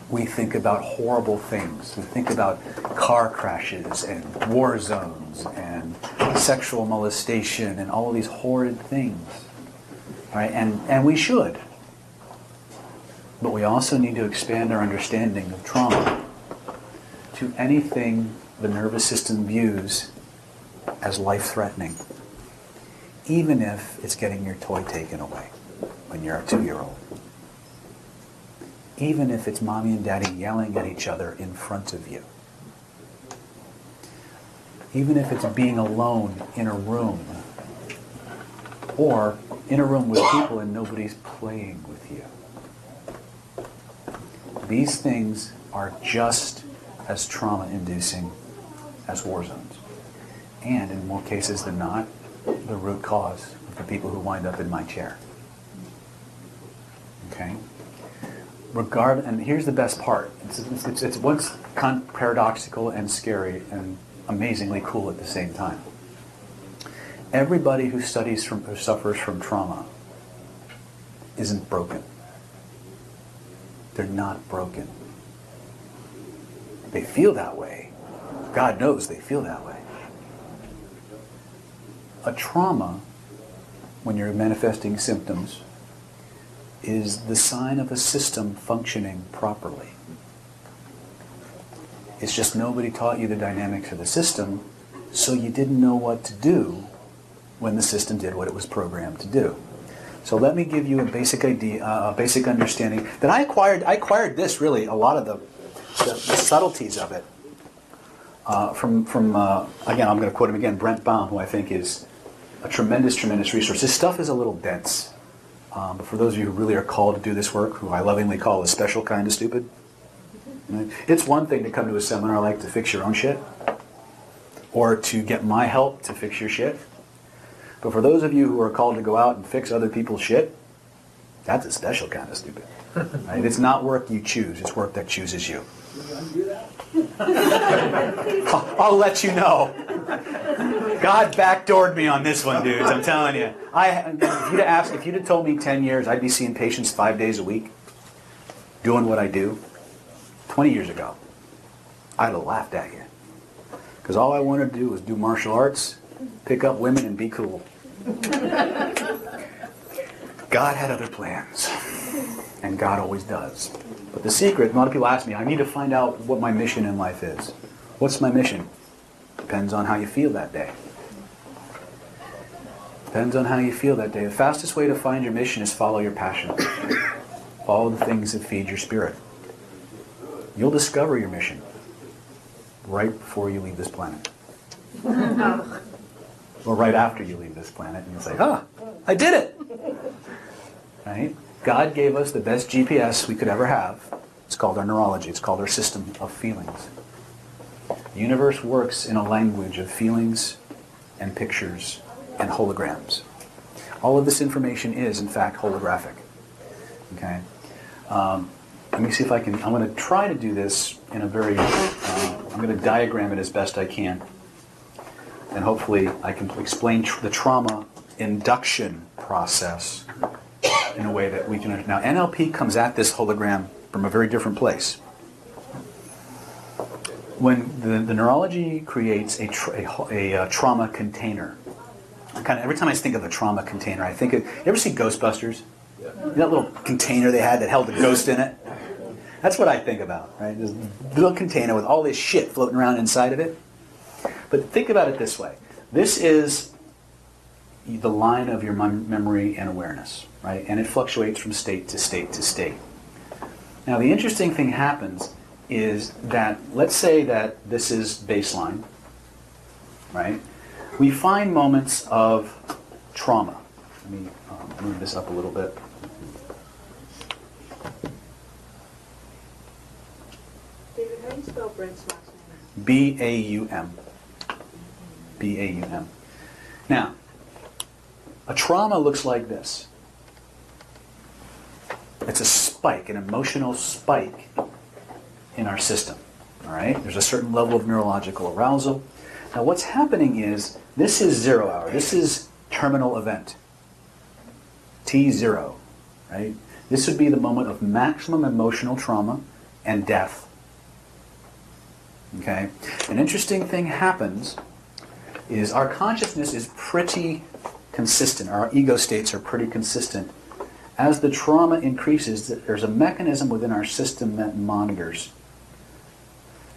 we think about horrible things. We think about car crashes and war zones and sexual molestation and all of these horrid things. Right? And we should. But we also need to expand our understanding of trauma to anything the nervous system views as life-threatening, even if it's getting your toy taken away when you're a 2-year-old. Even if it's mommy and daddy yelling at each other in front of you. Even if it's being alone in a room, or in a room with people and nobody's playing with you. These things are just as trauma-inducing as war zones. And in more cases than not, the root cause of the people who wind up in my chair. Okay? And here's the best part. It's once paradoxical and scary and amazingly cool at the same time. Everybody who suffers from trauma isn't broken. They're not broken. They feel that way. God knows they feel that way. A trauma, when you're manifesting symptoms, is the sign of a system functioning properly. It's just nobody taught you the dynamics of the system, so you didn't know what to do when the system did what it was programmed to do. So let me give you a basic idea, a basic understanding that I acquired. I acquired this really, a lot of the subtleties of it from again, I'm going to quote him again, Brent Baum, who I think is a tremendous resource. This stuff is a little dense. But for those of you who really are called to do this work, who I lovingly call a special kind of stupid, it's one thing to come to a seminar like to fix your own shit, or to get my help to fix your shit. But for those of you who are called to go out and fix other people's shit, that's a special kind of stupid. Right? It's not work you choose, it's work that chooses you. I'll let you know. God backdoored me on this one, dudes. I'm telling you. If you'd have told me 10 years I'd be seeing patients 5 days a week, doing what I do, 20 years ago, I'd have laughed at you. Because all I wanted to do was do martial arts, pick up women, and be cool. God had other plans, and God always does. But the secret, a lot of people ask me, I need to find out what my mission in life is. What's my mission? Depends on how you feel that day. Depends on how you feel that day. The fastest way to find your mission is follow your passion. Follow the things that feed your spirit. You'll discover your mission right before you leave this planet. Or right after you leave this planet, and you'll say, I did it! Right? God gave us the best GPS we could ever have. It's called our neurology. It's called our system of feelings. The universe works in a language of feelings and pictures and holograms. All of this information is, in fact, holographic. Okay? Let me see if I can... I'm going to try to do this in a very... I'm going to diagram it as best I can. And hopefully I can explain the trauma induction process in a way that we can understand. Now, NLP comes at this hologram from a very different place. When the neurology creates a trauma container, every time I think of a trauma container, I think of, you ever see Ghostbusters? Yeah. That little container they had that held a ghost in it? That's what I think about, right? This little container with all this shit floating around inside of it. But think about it this way. This is the line of your memory and awareness, right? And it fluctuates from state to state to state. Now, the interesting thing happens is that, let's say that this is baseline, right? We find moments of trauma. Let me move this up a little bit. David, how do you spell Brent's last name? B-A-U-M. B-A-U-M. Now, a trauma looks like this. It's a spike, an emotional spike in our system. All right? There's a certain level of neurological arousal. Now, what's happening is, this is 0 hour. This is terminal event. T0, right? This would be the moment of maximum emotional trauma and death. Okay? An interesting thing happens is our consciousness is pretty consistent. Our ego states are pretty consistent. As the trauma increases, there's a mechanism within our system that monitors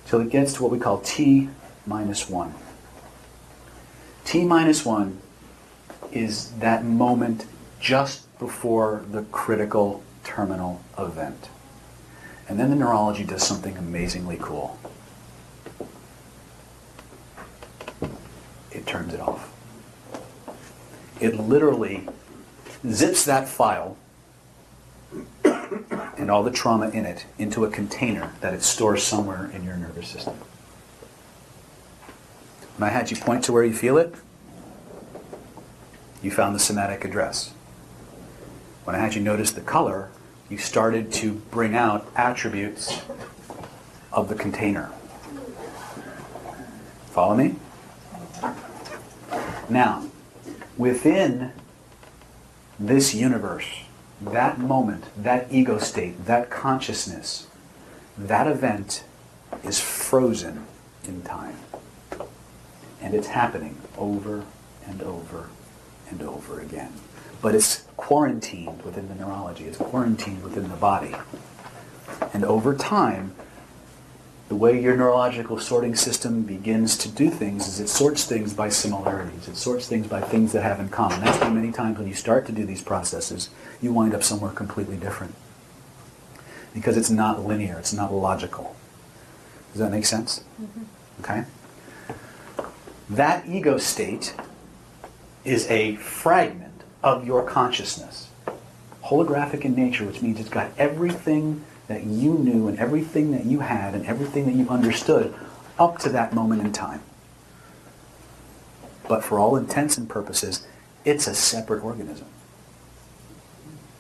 till it gets to what we call T minus 1. T minus 1 is that moment just before the critical terminal event. And then the neurology does something amazingly cool. It turns it off. It literally zips that file and all the trauma in it into a container that it stores somewhere in your nervous system. When I had you point to where you feel it, you found the somatic address. When I had you notice the color, you started to bring out attributes of the container. Follow me? Now, within this universe, that moment, that ego state, that consciousness, that event is frozen in time. And it's happening over and over and over again. But it's quarantined within the neurology. It's quarantined within the body. And over time, the way your neurological sorting system begins to do things is it sorts things by similarities. It sorts things by things that have in common. That's why many times when you start to do these processes, you wind up somewhere completely different. Because it's not linear. It's not logical. Does that make sense? Mm-hmm. Okay? That ego state is a fragment of your consciousness. Holographic in nature, which means it's got everything that you knew and everything that you had and everything that you understood up to that moment in time. But for all intents and purposes, it's a separate organism.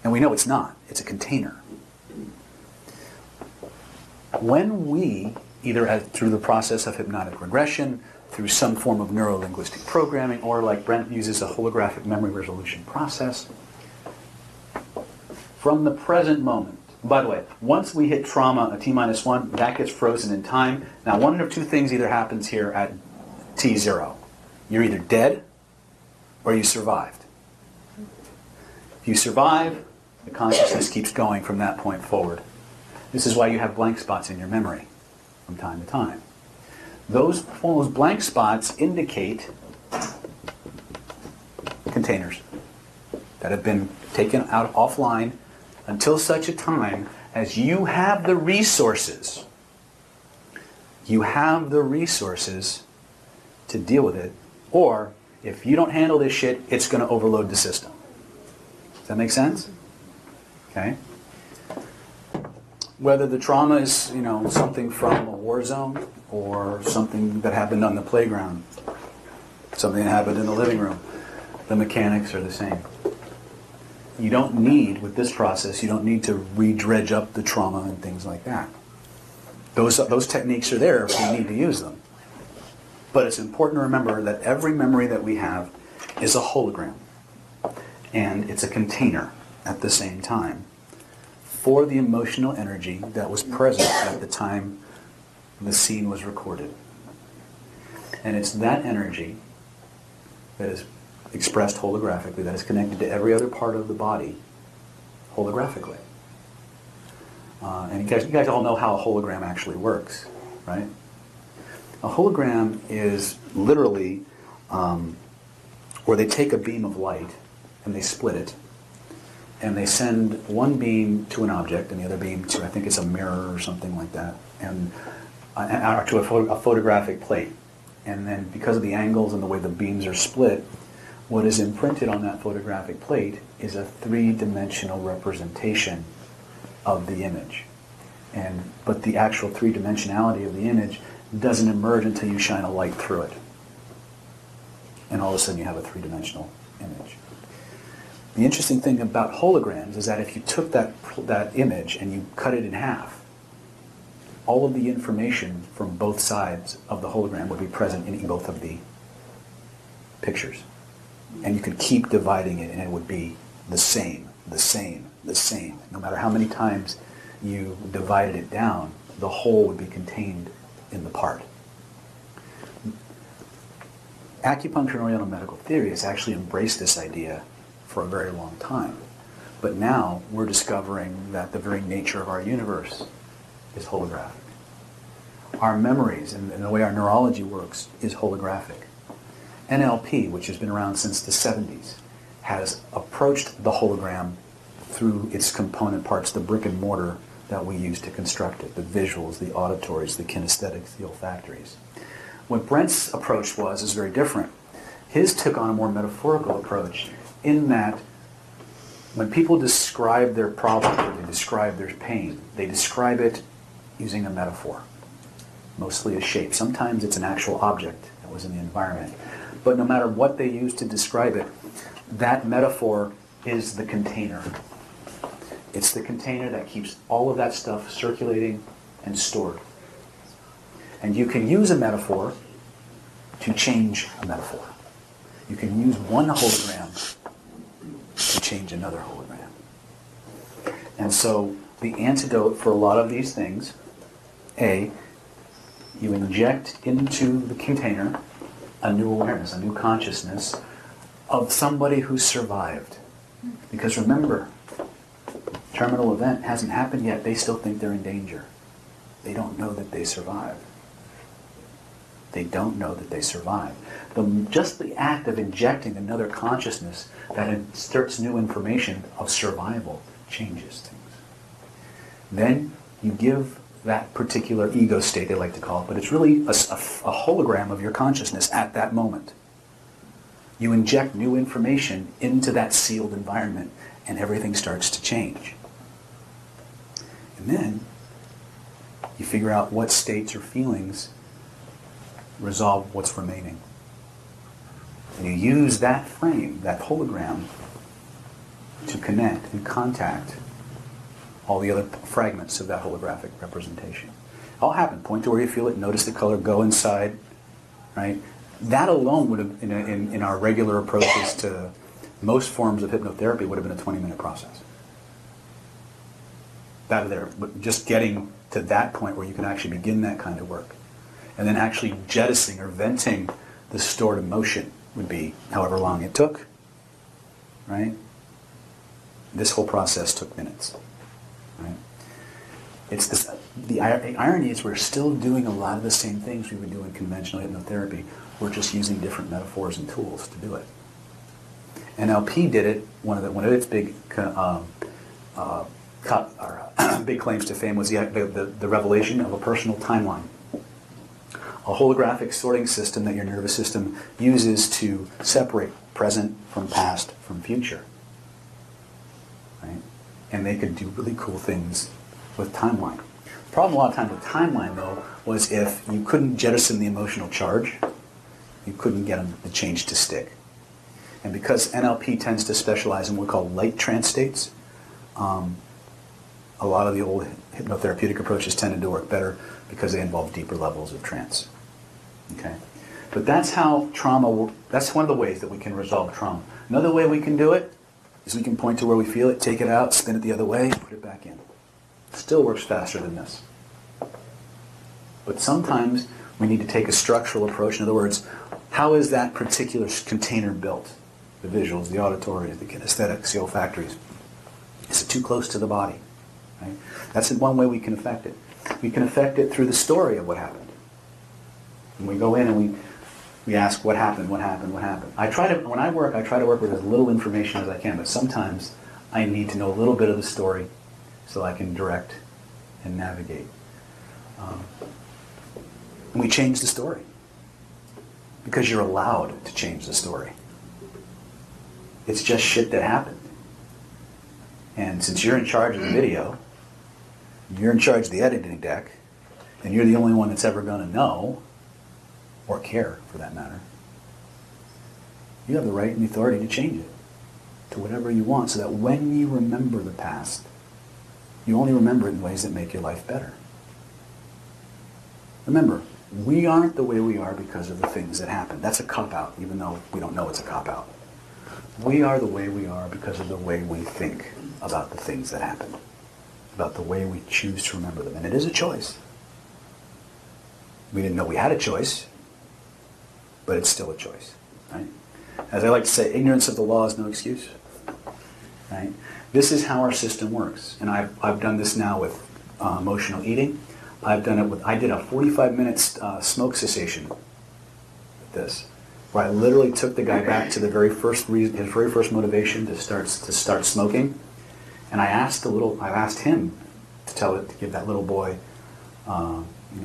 And we know it's not. It's a container. When we, either through the process of hypnotic regression, through some form of neuro-linguistic programming, or like Brent uses a holographic memory resolution process, from the present moment. By the way, once we hit trauma, a T-1, that gets frozen in time. Now, one of two things either happens here at T0. You're either dead or you survived. If you survive, the consciousness keeps going from that point forward. This is why you have blank spots in your memory from time to time. Those blank spots indicate containers that have been taken out offline until such a time as you have the resources. You have the resources to deal with it, or if you don't handle this shit, it's going to overload the system. Does that make sense? Okay. Whether the trauma is, something from a war zone or something that happened on the playground, something that happened in the living room, the mechanics are the same. You don't need, with this process, you don't need to re-dredge up the trauma and things like that. Those techniques are there if we need to use them. But it's important to remember that every memory that we have is a hologram. And it's a container at the same time for the emotional energy that was present at the time the scene was recorded. And it's that energy that is expressed holographically, that is connected to every other part of the body holographically. And you guys all know how a hologram actually works, right? A hologram is literally where they take a beam of light and they split it, and they send one beam to an object and the other beam to, I think it's a mirror or something like that, and to a photographic plate. And then because of the angles and the way the beams are split, what is imprinted on that photographic plate is a three-dimensional representation of the image. But the actual three-dimensionality of the image doesn't emerge until you shine a light through it. And all of a sudden you have a three-dimensional image. The interesting thing about holograms is that if you took that image and you cut it in half, all of the information from both sides of the hologram would be present in both of the pictures. And you could keep dividing it and it would be the same, the same, the same. No matter how many times you divided it down, the whole would be contained in the part. Acupuncture and Oriental medical theory has actually embraced this idea for a very long time. But now we're discovering that the very nature of our universe is holographic. Our memories and the way our neurology works is holographic. NLP, which has been around since the 70s, has approached the hologram through its component parts, the brick and mortar that we use to construct it, the visuals, the auditories, the kinesthetics, the olfactories. What Brent's approach is very different. His took on a more metaphorical approach in that when people describe their problem or they describe their pain, they describe it using a metaphor, mostly a shape. Sometimes it's an actual object that was in the environment. But no matter what they use to describe it, that metaphor is the container. It's the container that keeps all of that stuff circulating and stored. And you can use a metaphor to change a metaphor. You can use one hologram to change another hologram. And so the antidote for a lot of these things, A, you inject into the container a new awareness, a new consciousness of somebody who's survived. Because remember, terminal event hasn't happened yet. They still think they're in danger. They don't know that they survived. They don't know that they survived. Just the act of injecting another consciousness that inserts new information of survival changes things. Then you give that particular ego state, they like to call it, but it's really a hologram of your consciousness at that moment. You inject new information into that sealed environment and everything starts to change. And then you figure out what states or feelings resolve what's remaining. And you use that frame, that hologram, to connect and contact all the other fragments of that holographic representation. All happen. Point to where you feel it, notice the color, go inside, right? That alone would have, in our regular approaches to most forms of hypnotherapy, would have been a 20-minute process. That there, but just getting to that point where you can actually begin that kind of work. And then actually jettisoning or venting the stored emotion would be however long it took, right? This whole process took minutes. Right? It's this, the irony is we're still doing a lot of the same things we would do in conventional hypnotherapy. We're just using different metaphors and tools to do it. NLP did it. One of its big big claims to fame was the revelation of a personal timeline, a holographic sorting system that your nervous system uses to separate present from past from future. Right? And they could do really cool things with timeline. The problem a lot of times with timeline, though, was if you couldn't jettison the emotional charge, you couldn't get the change to stick. And because NLP tends to specialize in what we call light trance states, a lot of the old hypnotherapeutic approaches tended to work better because they involve deeper levels of trance. Okay? But that's how trauma, that's one of the ways that we can resolve trauma. Another way we can do it is we can point to where we feel it, take it out, spin it the other way, and put it back in. Still works faster than this. But sometimes we need to take a structural approach. In other words, how is that particular container built? The visuals, the auditories, the kinesthetics, the olfactories. Is it too close to the body? Right? That's one way we can affect it. We can affect it through the story of what happened. And we go in and we ask what happened, what happened, what happened. When I work, I try to work with as little information as I can, but sometimes I need to know a little bit of the story so I can direct and navigate. And we change the story because you're allowed to change the story. It's just shit that happened. And since you're in charge of the video, you're in charge of the editing deck, and you're the only one that's ever going to know, or care for that matter, you have the right and the authority to change it to whatever you want so that when you remember the past, you only remember it in ways that make your life better. Remember, we aren't the way we are because of the things that happened. That's a cop-out, even though we don't know it's a cop-out. We are the way we are because of the way we think about the things that happened, about the way we choose to remember them. And it is a choice. We didn't know we had a choice, but it's still a choice. Right? As I like to say, ignorance of the law is no excuse. Right? This is how our system works. And I've done this now with emotional eating. I've done it with, I did a 45-minute smoke cessation with this, where I literally took the guy back to the very first reason, his very first motivation to start smoking, and I asked him to give that little boy,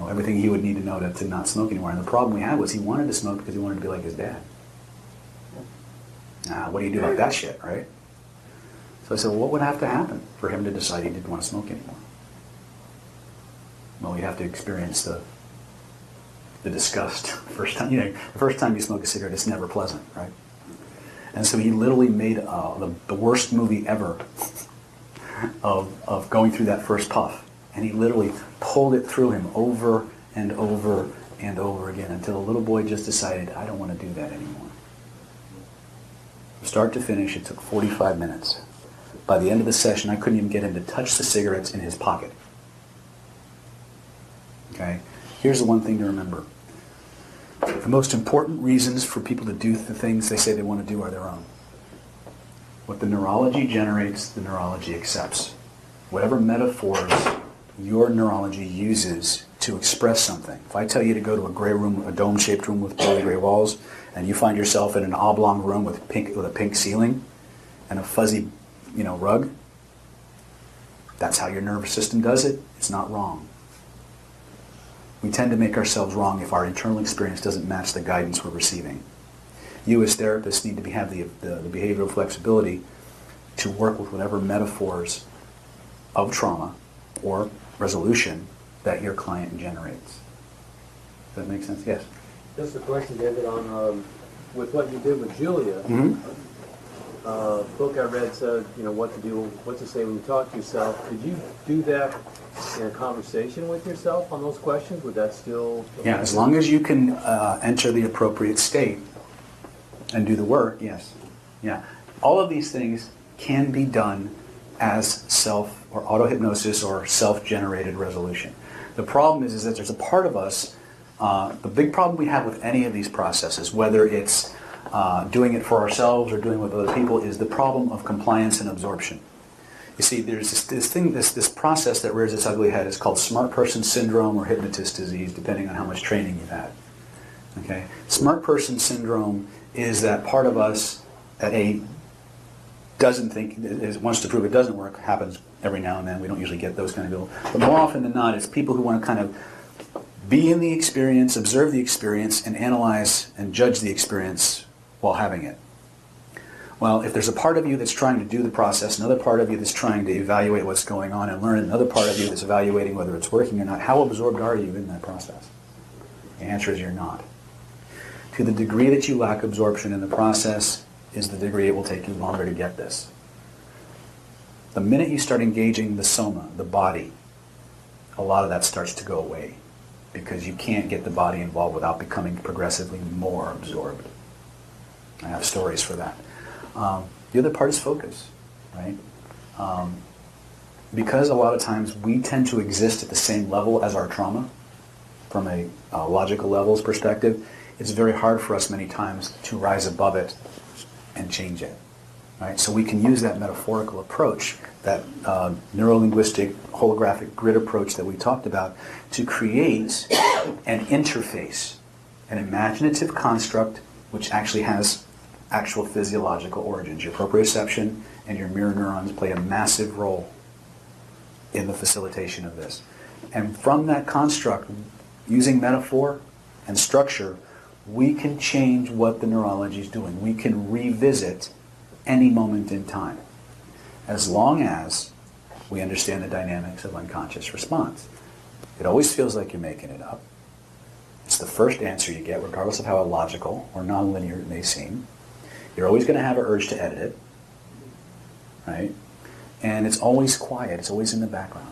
everything he would need to know to not smoke anymore. And the problem we had was he wanted to smoke because he wanted to be like his dad. What do you do about that shit, right? So I said, well, what would have to happen for him to decide he didn't want to smoke anymore? Well, you have to experience the disgust. The first time you smoke a cigarette, it's never pleasant, right? And so he literally made the worst movie ever of going through that first puff. And he literally pulled it through him over and over and over again until the little boy just decided, I don't want to do that anymore. From start to finish, it took 45 minutes. By the end of the session, I couldn't even get him to touch the cigarettes in his pocket. Okay? Here's the one thing to remember. The most important reasons for people to do the things they say they want to do are their own. What the neurology generates, the neurology accepts. Whatever metaphors your neurology uses to express something. If I tell you to go to a gray room, a dome-shaped room with pearly gray walls, and you find yourself in an oblong room with a pink ceiling and a fuzzy, rug, that's how your nervous system does it. It's not wrong. We tend to make ourselves wrong if our internal experience doesn't match the guidance we're receiving. You as therapists need to have the behavioral flexibility to work with whatever metaphors of trauma or resolution that your client generates. Does that make sense? Yes? Just a question, David, on with what you did with Julia. Book I read said, what to do, what to say when you talk to yourself. Did you do that in a conversation with yourself on those questions? Would that still... Yeah, as long as you can enter the appropriate state and do the work, yes. Yeah. All of these things can be done as self or auto-hypnosis or self-generated resolution. The problem is that there's a part of us, the big problem we have with any of these processes, whether it's doing it for ourselves or doing it with other people, is the problem of compliance and absorption. You see, there's this process that rears its ugly head. It's called smart person syndrome or hypnotist disease, depending on how much training you've had. Okay, smart person syndrome is that part of us that doesn't think, wants to prove it doesn't work. Happens every now and then. We don't usually get those kind of people, but more often than not, it's people who want to kind of be in the experience, observe the experience, and analyze and judge the experience while having it. Well, if there's a part of you that's trying to do the process, another part of you that's trying to evaluate what's going on and learn, another part of you that's evaluating whether it's working or not, how absorbed are you in that process? The answer is you're not. To the degree that you lack absorption in the process is the degree it will take you longer to get this. The minute you start engaging the soma, the body, a lot of that starts to go away because you can't get the body involved without becoming progressively more absorbed. I have stories for that. The other part is focus, right? Because a lot of times we tend to exist at the same level as our trauma, from a logical levels perspective, it's very hard for us many times to rise above it and change it, right? So we can use that metaphorical approach, that neuro-linguistic holographic grid approach that we talked about, to create an interface, an imaginative construct which actually has actual physiological origins. Your proprioception and your mirror neurons play a massive role in the facilitation of this. And from that construct, using metaphor and structure, we can change what the neurology is doing. We can revisit any moment in time, as long as we understand the dynamics of unconscious response. It always feels like you're making it up. It's the first answer you get, regardless of how illogical or nonlinear it may seem. You're always going to have an urge to edit it, right? And it's always quiet. It's always in the background,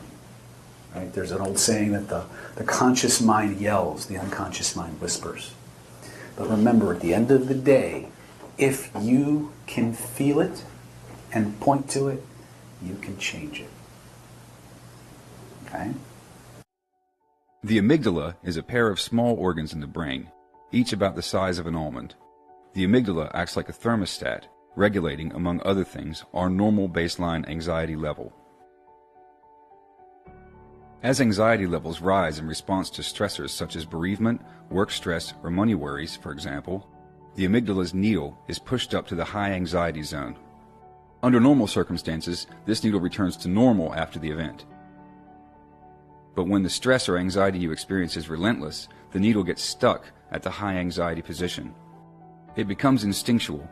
right? There's an old saying that the conscious mind yells, the unconscious mind whispers. But remember, at the end of the day, if you can feel it and point to it, you can change it. Okay? The amygdala is a pair of small organs in the brain, each about the size of an almond. The amygdala acts like a thermostat, regulating, among other things, our normal baseline anxiety level. As anxiety levels rise in response to stressors such as bereavement, work stress, or money worries, for example, the amygdala's needle is pushed up to the high anxiety zone. Under normal circumstances, this needle returns to normal after the event. But when the stress or anxiety you experience is relentless, the needle gets stuck at the high anxiety position. It becomes instinctual.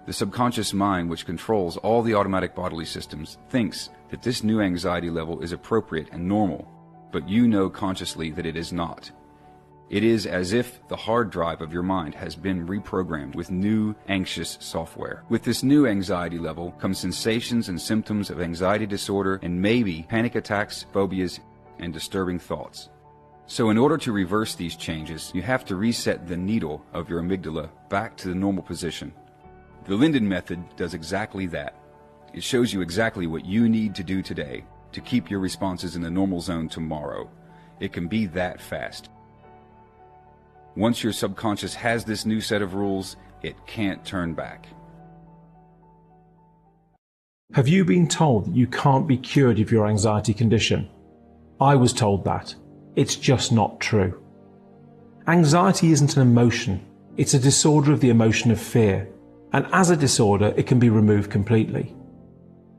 The subconscious mind, which controls all the automatic bodily systems, thinks that this new anxiety level is appropriate and normal, but you know consciously that it is not. It is as if the hard drive of your mind has been reprogrammed with new anxious software. With this new anxiety level come sensations and symptoms of anxiety disorder and maybe panic attacks, phobias, and disturbing thoughts. So in order to reverse these changes, you have to reset the needle of your amygdala back to the normal position. The Linden method does exactly that. It shows you exactly what you need to do today to keep your responses in the normal zone tomorrow. It can be that fast. Once your subconscious has this new set of rules, it can't turn back. Have you been told that you can't be cured of your anxiety condition? I was told that. It's just not true. Anxiety isn't an emotion. It's a disorder of the emotion of fear. And as a disorder, it can be removed completely.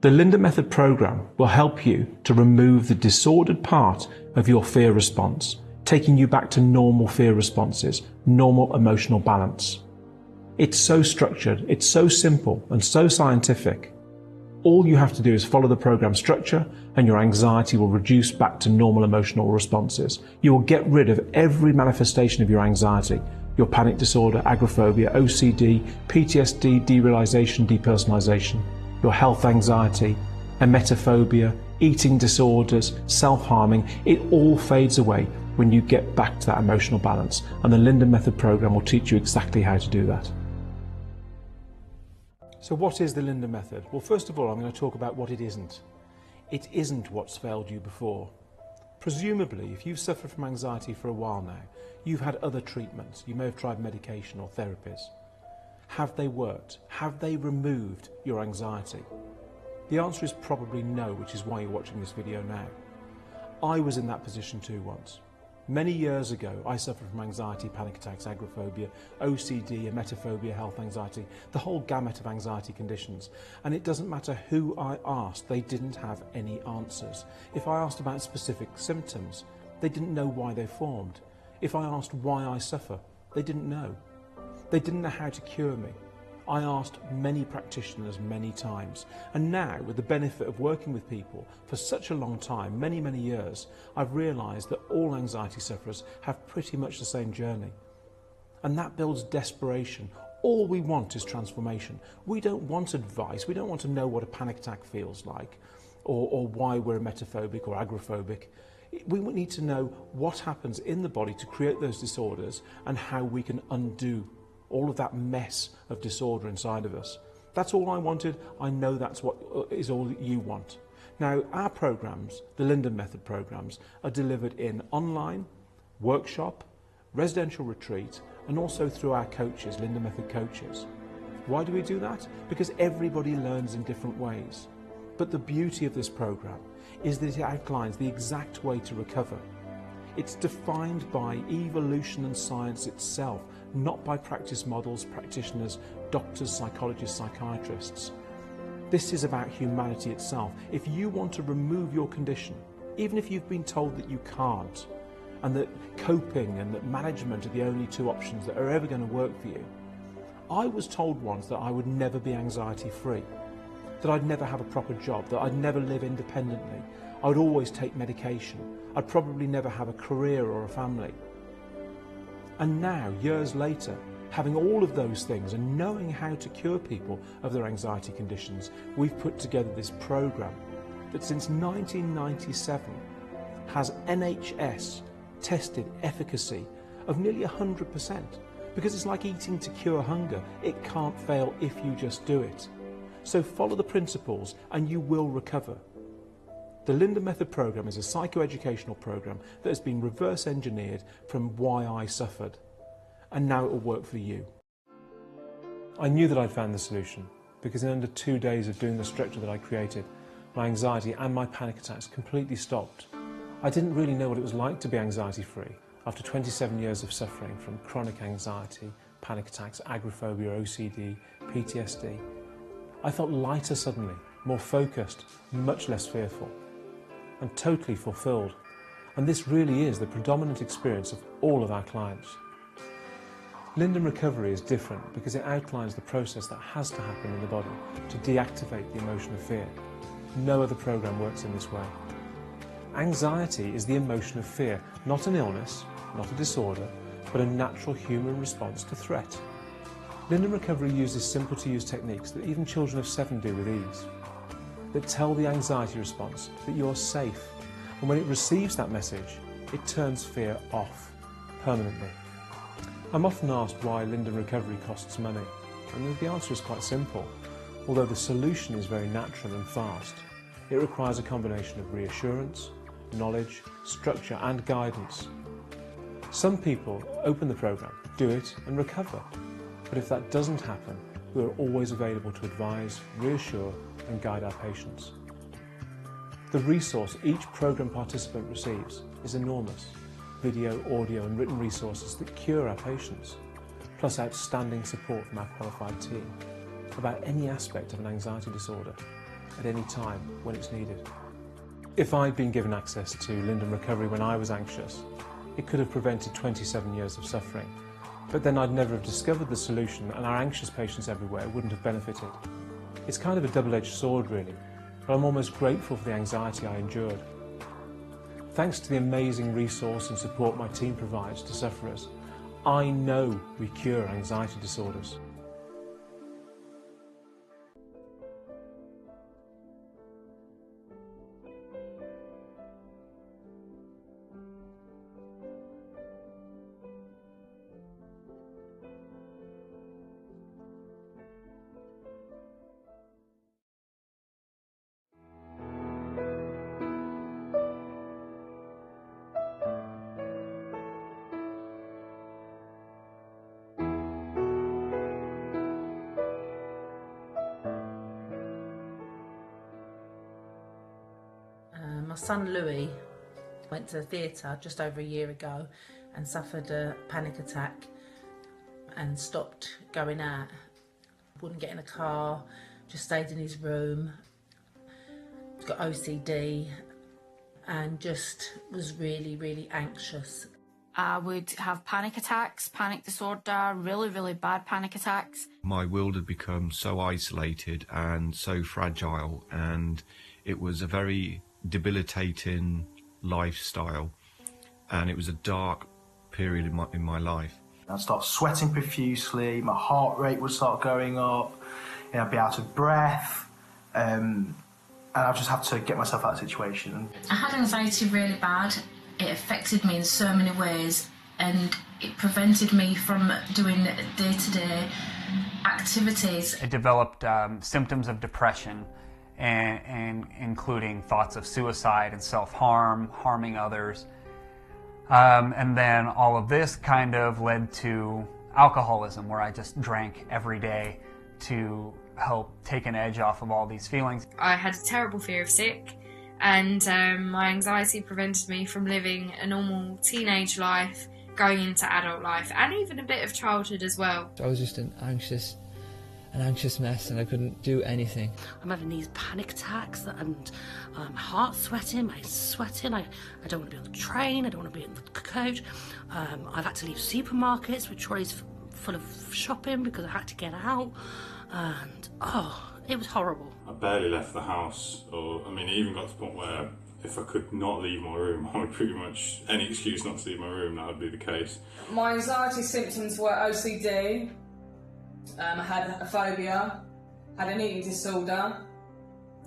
The Linden Method program will help you to remove the disordered part of your fear response, taking you back to normal fear responses, normal emotional balance. It's so structured, it's so simple and so scientific. All you have to do is follow the program structure and your anxiety will reduce back to normal emotional responses. You will get rid of every manifestation of your anxiety, your panic disorder, agoraphobia, OCD, PTSD, derealization, depersonalization, your health anxiety, emetophobia, eating disorders, self-harming. It all fades away when you get back to that emotional balance. And the Linden Method program will teach you exactly how to do that. So what is the Linden Method? Well, first of all, I'm going to talk about what it isn't. It isn't what's failed you before. Presumably, if you've suffered from anxiety for a while now, you've had other treatments. You may have tried medication or therapies. Have they worked? Have they removed your anxiety? The answer is probably no, which is why you're watching this video now. I was in that position too once. Many years ago, I suffered from anxiety, panic attacks, agoraphobia, OCD, emetophobia, health anxiety, the whole gamut of anxiety conditions. And it doesn't matter who I asked, they didn't have any answers. If I asked about specific symptoms, they didn't know why they formed. If I asked why I suffer, they didn't know. They didn't know how to cure me. I asked many practitioners many times, and now, with the benefit of working with people for such a long time, many, many years, I've realised that all anxiety sufferers have pretty much the same journey. And that builds desperation. All we want is transformation. We don't want advice. We don't want to know what a panic attack feels like, or why we're emetophobic or agoraphobic. We need to know what happens in the body to create those disorders and how we can undo all of that mess of disorder inside of us. That's all I wanted. I know that's what is all that you want. Now, our programs, the Linden Method programs, are delivered in online, workshop, residential retreat, and also through our coaches, Linden Method coaches. Why do we do that? Because everybody learns in different ways. But the beauty of this program is that it outlines the exact way to recover. It's defined by evolution and science itself, not by practice models, practitioners, doctors, psychologists, psychiatrists. This is about humanity itself. If you want to remove your condition, even if you've been told that you can't, and that coping and that management are the only two options that are ever going to work for you. I was told once that I would never be anxiety free, that I'd never have a proper job, that I'd never live independently, I would always take medication, I'd probably never have a career or a family. And now, years later, having all of those things and knowing how to cure people of their anxiety conditions, we've put together this program that since 1997 has NHS tested efficacy of nearly 100%, because it's like eating to cure hunger. It can't fail if you just do it. So follow the principles and you will recover. The Linden Method program is a psychoeducational program that has been reverse engineered from why I suffered, and now it will work for you. I knew that I'd found the solution because in under 2 days of doing the structure that I created, my anxiety and my panic attacks completely stopped. I didn't really know what it was like to be anxiety free after 27 years of suffering from chronic anxiety, panic attacks, agoraphobia, OCD, PTSD. I felt lighter suddenly, more focused, much less fearful, and totally fulfilled. And this really is the predominant experience of all of our clients. Linden Recovery is different because it outlines the process that has to happen in the body to deactivate the emotion of fear. No other program works in this way. Anxiety is the emotion of fear, not an illness, not a disorder, but a natural human response to threat. Linden Recovery uses simple to use techniques that even children of 7 do with ease, that tell the anxiety response that you're safe, and when it receives that message, it turns fear off permanently. I'm often asked why Linden Recovery costs money, and the answer is quite simple. Although the solution is very natural and fast, it requires a combination of reassurance, knowledge, structure and guidance. Some people open the program, do it and recover, but if that doesn't happen, we are always available to advise, reassure and guide our patients. The resource each program participant receives is enormous. Video, audio and written resources that cure our patients, plus outstanding support from our qualified team about any aspect of an anxiety disorder at any time when it's needed. If I'd been given access to Linden Recovery when I was anxious, it could have prevented 27 years of suffering, but then I'd never have discovered the solution and our anxious patients everywhere wouldn't have benefited. It's kind of a double-edged sword really, but I'm almost grateful for the anxiety I endured. Thanks to the amazing resource and support my team provides to sufferers, I know we cure anxiety disorders. My son Louis went to the theatre just over a year ago and suffered a panic attack and stopped going out. Wouldn't get in a car, just stayed in his room. He's got OCD and just was really, really anxious. I would have panic attacks, panic disorder, really, really bad panic attacks. My world had become so isolated and so fragile, and it was a very debilitating lifestyle, and it was a dark period in my life. I'd start sweating profusely, my heart rate would start going up, I'd be out of breath, and I'd just have to get myself out of the situation. I had anxiety really bad. It affected me in so many ways, and it prevented me from doing day-to-day activities. It developed symptoms of depression, and including thoughts of suicide and self-harm, harming others. And then all of this kind of led to alcoholism, where I just drank every day to help take an edge off of all these feelings. I had a terrible fear of sick, and my anxiety prevented me from living a normal teenage life, going into adult life, and even a bit of childhood as well. I was just an anxious mess, and I couldn't do anything. I'm having these panic attacks, and my heart's sweating, my head's sweating. I don't want to be on the train, I don't want to be in the coach. I've had to leave supermarkets with trolleys full of shopping because I had to get out, and it was horrible. I barely left the house, it even got to the point where if I could not leave my room, I would pretty much, any excuse not to leave my room, that would be the case. My anxiety symptoms were OCD, I had a phobia, had an eating disorder,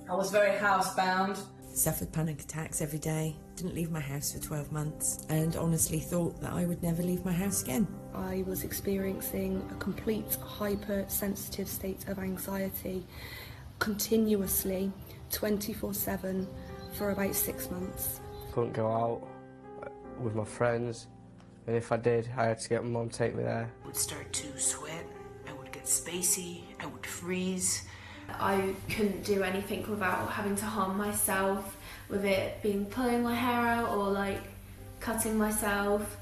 I was very housebound. Suffered panic attacks every day, didn't leave my house for 12 months, and honestly thought that I would never leave my house again. I was experiencing a complete hypersensitive state of anxiety continuously, 24/7, for about 6 months. Couldn't go out with my friends, and if I did, I had to get my mum to take me there. I would start to sweat, I would get spacey, I would freeze. I couldn't do anything without having to harm myself, with it being pulling my hair out or like cutting myself,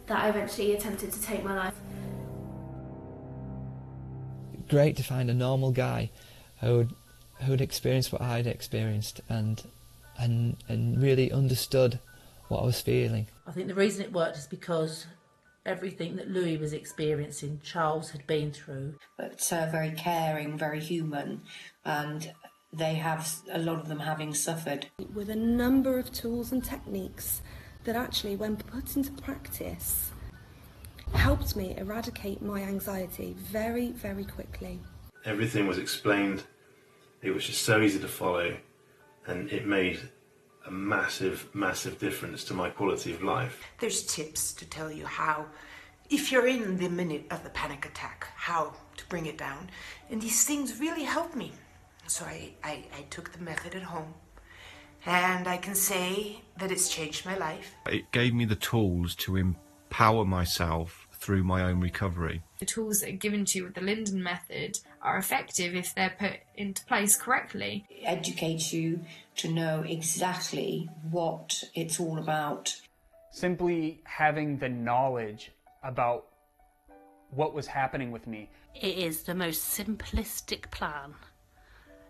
that I eventually attempted to take my life. Great to find a normal guy who had experienced what I'd experienced and really understood what I was feeling. I think the reason it worked is because everything that Louis was experiencing, Charles had been through. But very caring, very human, and they have, a lot of them having suffered. With a number of tools and techniques that actually, when put into practice, helped me eradicate my anxiety very, very quickly. Everything was explained, it was just so easy to follow, and it made a massive, massive difference to my quality of life. There's tips to tell you how, if you're in the minute of the panic attack, how to bring it down. And these things really helped me. So I took the method at home, and I can say that it's changed my life. It gave me the tools to empower myself through my own recovery. The tools that are given to you with the Linden method are effective if they're put into place correctly. It educates you to know exactly what it's all about. Simply having the knowledge about what was happening with me. It is the most simplistic plan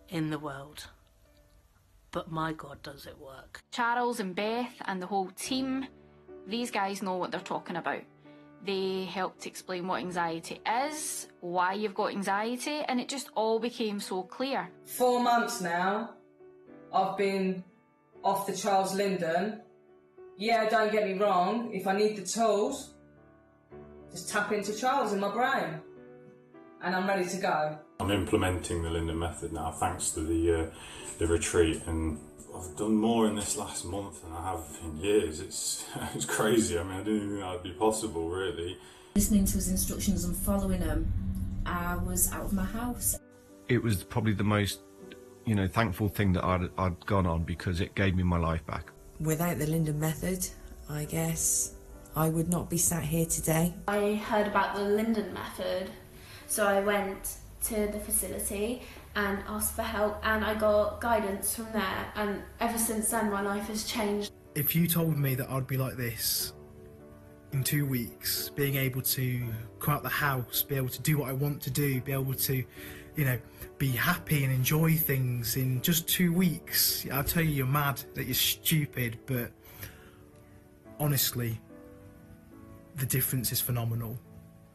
in the world, but my God, does it work. Charles and Beth and the whole team, these guys know what they're talking about. They helped explain what anxiety is, why you've got anxiety, and it just all became so clear. 4 months now, I've been off the Charles Linden. Yeah, don't get me wrong, if I need the tools, just tap into Charles in my brain, and I'm ready to go. I'm implementing the Linden method now, thanks to the retreat, and I've done more in this last month than I have in years. It's crazy. I didn't even think that would be possible, really. Listening to his instructions and following them, I was out of my house. It was probably the most, thankful thing that I'd gone on, because it gave me my life back. Without the Linden method, I guess I would not be sat here today. I heard about the Linden method, so I went to the facility and asked for help, and I got guidance from there, and ever since then my life has changed. If you told me that I'd be like this in 2 weeks, being able to come out the house, be able to do what I want to do, be able to, you know, be happy and enjoy things in just 2 weeks, I'll tell you you're mad, that you're stupid, but honestly, the difference is phenomenal.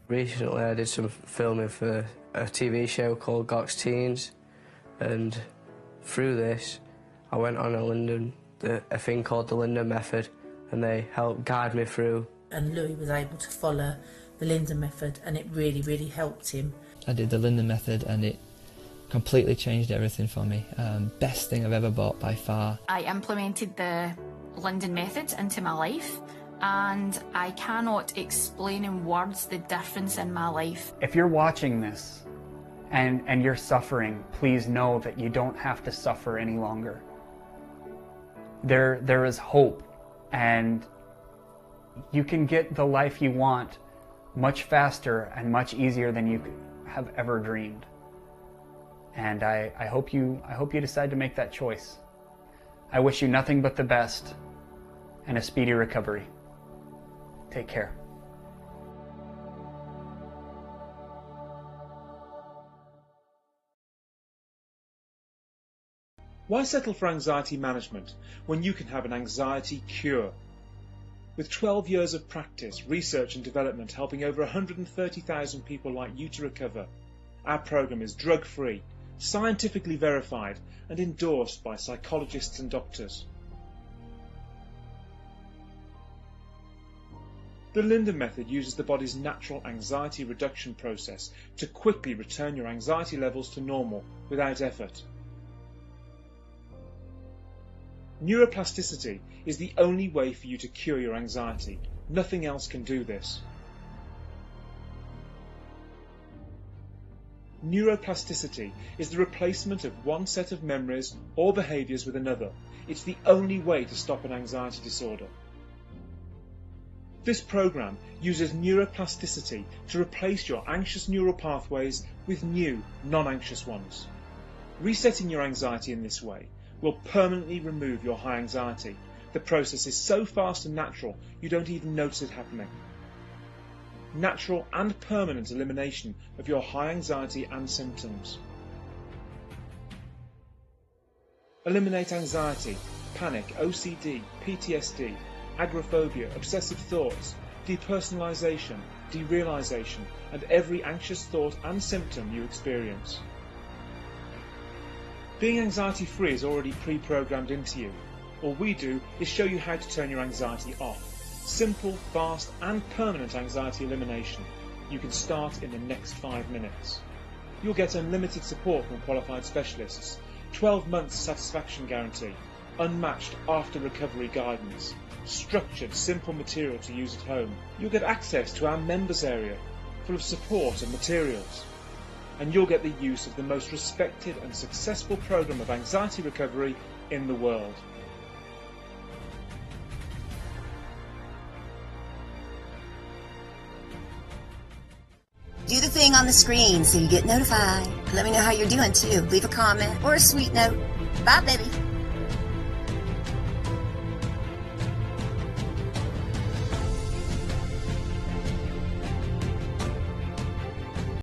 Recently I did some filming for a TV show called Gox Teens, and through this I went on a thing called the Linda Method, and they helped guide me through. And Louis was able to follow the Linda Method, and it really, really helped him. I did the Linda Method and it completely changed everything for me. Best thing I've ever bought by far. I implemented the Linden method into my life, and I cannot explain in words the difference in my life. If you're watching this and you're suffering, please know that you don't have to suffer any longer. There is hope, and you can get the life you want much faster and much easier than you have ever dreamed. And I hope you decide to make that choice. I wish you nothing but the best and a speedy recovery. Take care. Why settle for anxiety management when you can have an anxiety cure? With 12 years of practice, research and development helping over 130,000 people like you to recover, our program is drug-free, scientifically verified and endorsed by psychologists and doctors. The Linda Method uses the body's natural anxiety reduction process to quickly return your anxiety levels to normal without effort. Neuroplasticity is the only way for you to cure your anxiety. Nothing else can do this. Neuroplasticity is the replacement of one set of memories or behaviours with another. It's the only way to stop an anxiety disorder. This program uses neuroplasticity to replace your anxious neural pathways with new, non-anxious ones. Resetting your anxiety in this way will permanently remove your high anxiety. The process is so fast and natural you don't even notice it happening. Natural and permanent elimination of your high anxiety and symptoms. Eliminate anxiety, panic, OCD, PTSD, agoraphobia, obsessive thoughts, depersonalization, derealization, and every anxious thought and symptom you experience. Being anxiety-free is already pre-programmed into you. All we do is show you how to turn your anxiety off. Simple, fast, and permanent anxiety elimination. You can start in the next 5 minutes. You'll get unlimited support from qualified specialists, 12 months satisfaction guarantee, unmatched after-recovery guidance, structured, simple material to use at home. You'll get access to our members area, full of support and materials. And you'll get the use of the most respected and successful program of anxiety recovery in the world. Do the thing on the screen so you get notified. Let me know how you're doing too. Leave a comment or a sweet note. Bye, baby.